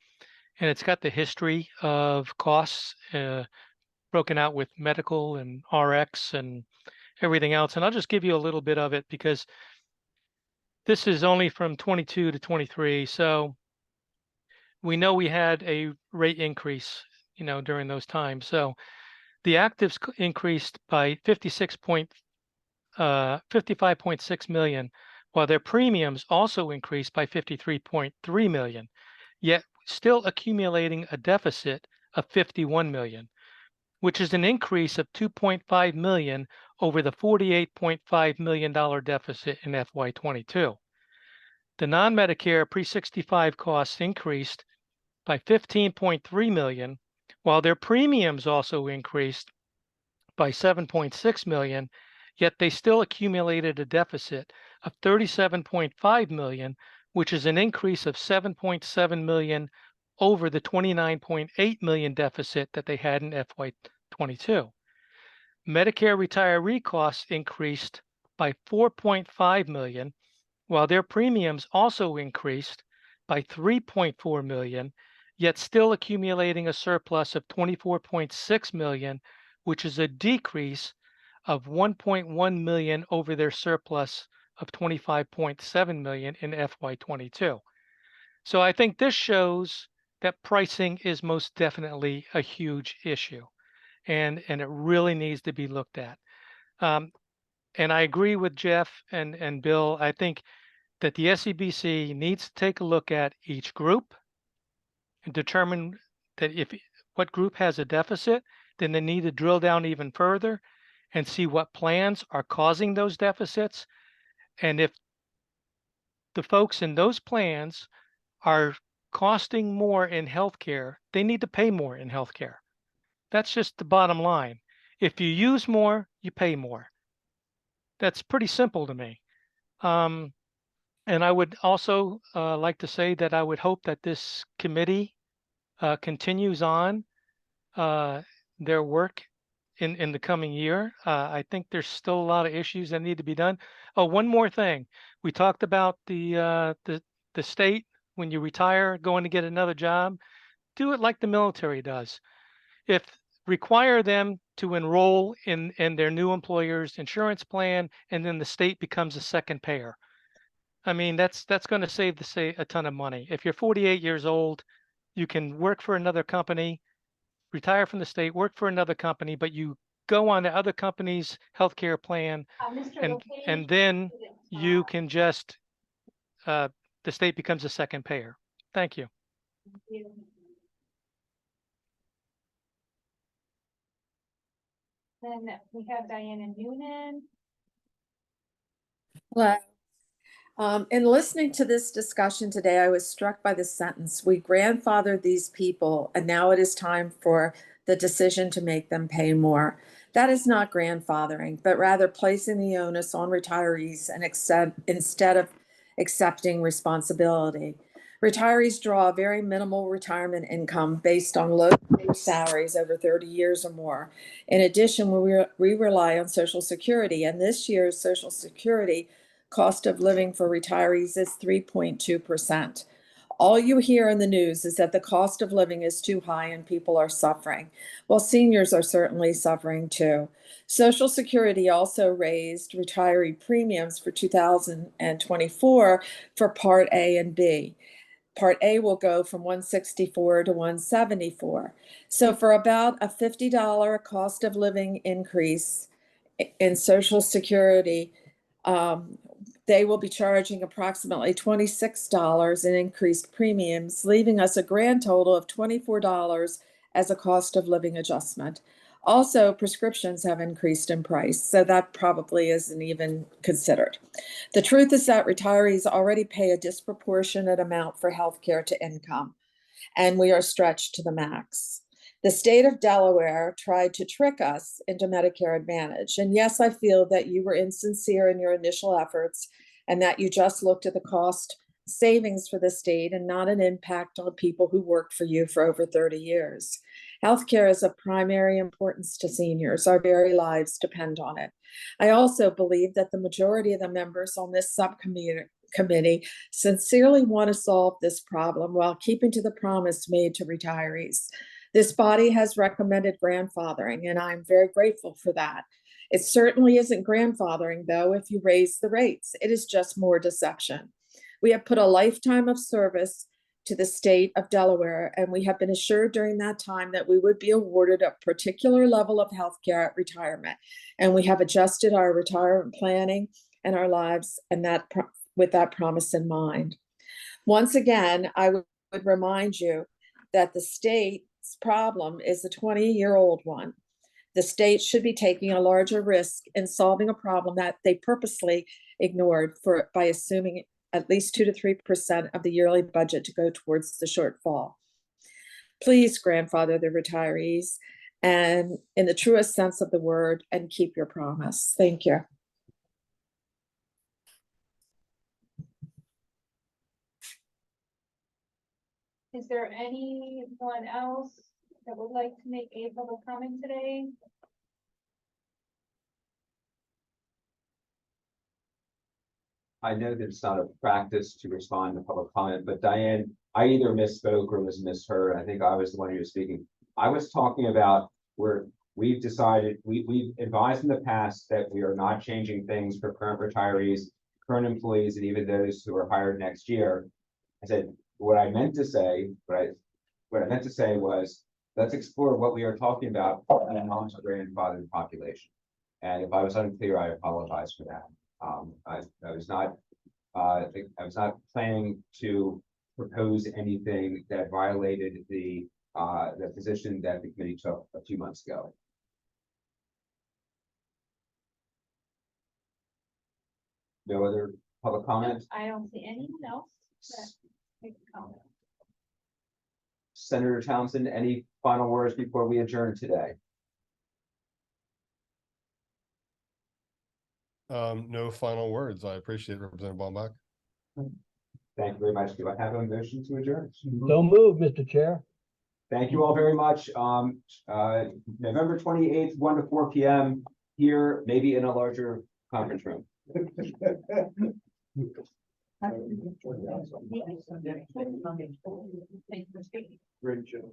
and it's got the history of costs broken out with medical and RX and everything else. And I'll just give you a little bit of it because this is only from 22 to 23. So we know we had a rate increase, during those times. So the actives increased by 55.6 million, while their premiums also increased by 53.3 million, yet still accumulating a deficit of 51 million, which is an increase of 2.5 million over the $48.5 million deficit in FY22. The non-Medicare pre-65 costs increased by 15.3 million, while their premiums also increased by 7.6 million, yet they still accumulated a deficit of 37.5 million, which is an increase of 7.7 million over the 29.8 million deficit that they had in FY22. Medicare retiree costs increased by 4.5 million, while their premiums also increased by 3.4 million, yet still accumulating a surplus of 24.6 million, which is a decrease of 1.1 million over their surplus of 25.7 million in FY22. So I think this shows that pricing is most definitely a huge issue, and it really needs to be looked at. And I agree with Jeff and Bill. I think that the SEBC needs to take a look at each group and determine that if what group has a deficit, then they need to drill down even further and see what plans are causing those deficits. And if the folks in those plans are costing more in healthcare, they need to pay more in healthcare. That's just the bottom line. If you use more, you pay more. That's pretty simple to me. And I would also like to say that I would hope that this committee continues on their work in the coming year. I think there's still a lot of issues that need to be done. Oh, one more thing. We talked about the state, when you retire, going to get another job, do it like the military does. Require them to enroll in their new employer's insurance plan, and then the state becomes a second payer. I mean, that's going to save a ton of money. If you're 48 years old, you can work for another company, retire from the state, work for another company, but you go on the other company's healthcare plan, and then you can just the state becomes a second payer. Thank you. Then we have Diana Noonan. Hello. In listening to this discussion today, I was struck by the sentence, "We grandfathered these people, and now it is time for the decision to make them pay more." That is not grandfathering, but rather placing the onus on retirees and instead of accepting responsibility. Retirees draw a very minimal retirement income based on low salaries over 30 years or more. In addition, we rely on Social Security, and this year's Social Security cost of living for retirees is 3.2%. All you hear in the news is that the cost of living is too high and people are suffering. Well, seniors are certainly suffering too. Social Security also raised retiree premiums for 2024 for Part A and B. Part A will go from 164 to 174. So for about a $50 cost of living increase in Social Security, they will be charging approximately $26 in increased premiums, leaving us a grand total of $24 as a cost of living adjustment. Also, prescriptions have increased in price, so that probably isn't even considered. The truth is that retirees already pay a disproportionate amount for healthcare to income, and we are stretched to the max. The state of Delaware tried to trick us into Medicare Advantage. And yes, I feel that you were insincere in your initial efforts and that you just looked at the cost savings for the state and not an impact on people who worked for you for over 30 years. Healthcare is of primary importance to seniors. Our very lives depend on it. I also believe that the majority of the members on this subcommittee sincerely want to solve this problem while keeping to the promise made to retirees. This body has recommended grandfathering, and I'm very grateful for that. It certainly isn't grandfathering, though, if you raise the rates. It is just more deception. We have put a lifetime of service to the state of Delaware, and we have been assured during that time that we would be awarded a particular level of health care at retirement. And we have adjusted our retirement planning and our lives and with that promise in mind. Once again, I would remind you that the state's problem is a 20-year-old one. The state should be taking a larger risk in solving a problem that they purposely ignored by assuming at least 2 to 3% of the yearly budget to go towards the shortfall. Please grandfather the retirees and in the truest sense of the word and keep your promise. Thank you. Is there anyone else that would like to make a public comment today? I know that it's not a practice to respond to public comment, but Diane, I either misspoke or was misheard. I think I was the one who was speaking. I was talking about where we've decided, we've advised in the past that we are not changing things for current retirees, current employees, and even those who are hired next year. I said, what I meant to say, what I meant to say was, let's explore what we are talking about in a non-grandfathered population. And if I was unclear, I apologize for that. I was not planning to propose anything that violated the position that the committee took a few months ago. No other public comments? I don't see anyone else that make a comment. Senator Townsend, any final words before we adjourn today? No final words. I appreciate Representative Baumbach. Thank you very much. Do I have a motion to adjourn? Don't move, Mr. Chair. Thank you all very much. November 28th, 1 to 4 p.m. here, maybe in a larger conference room. Great job.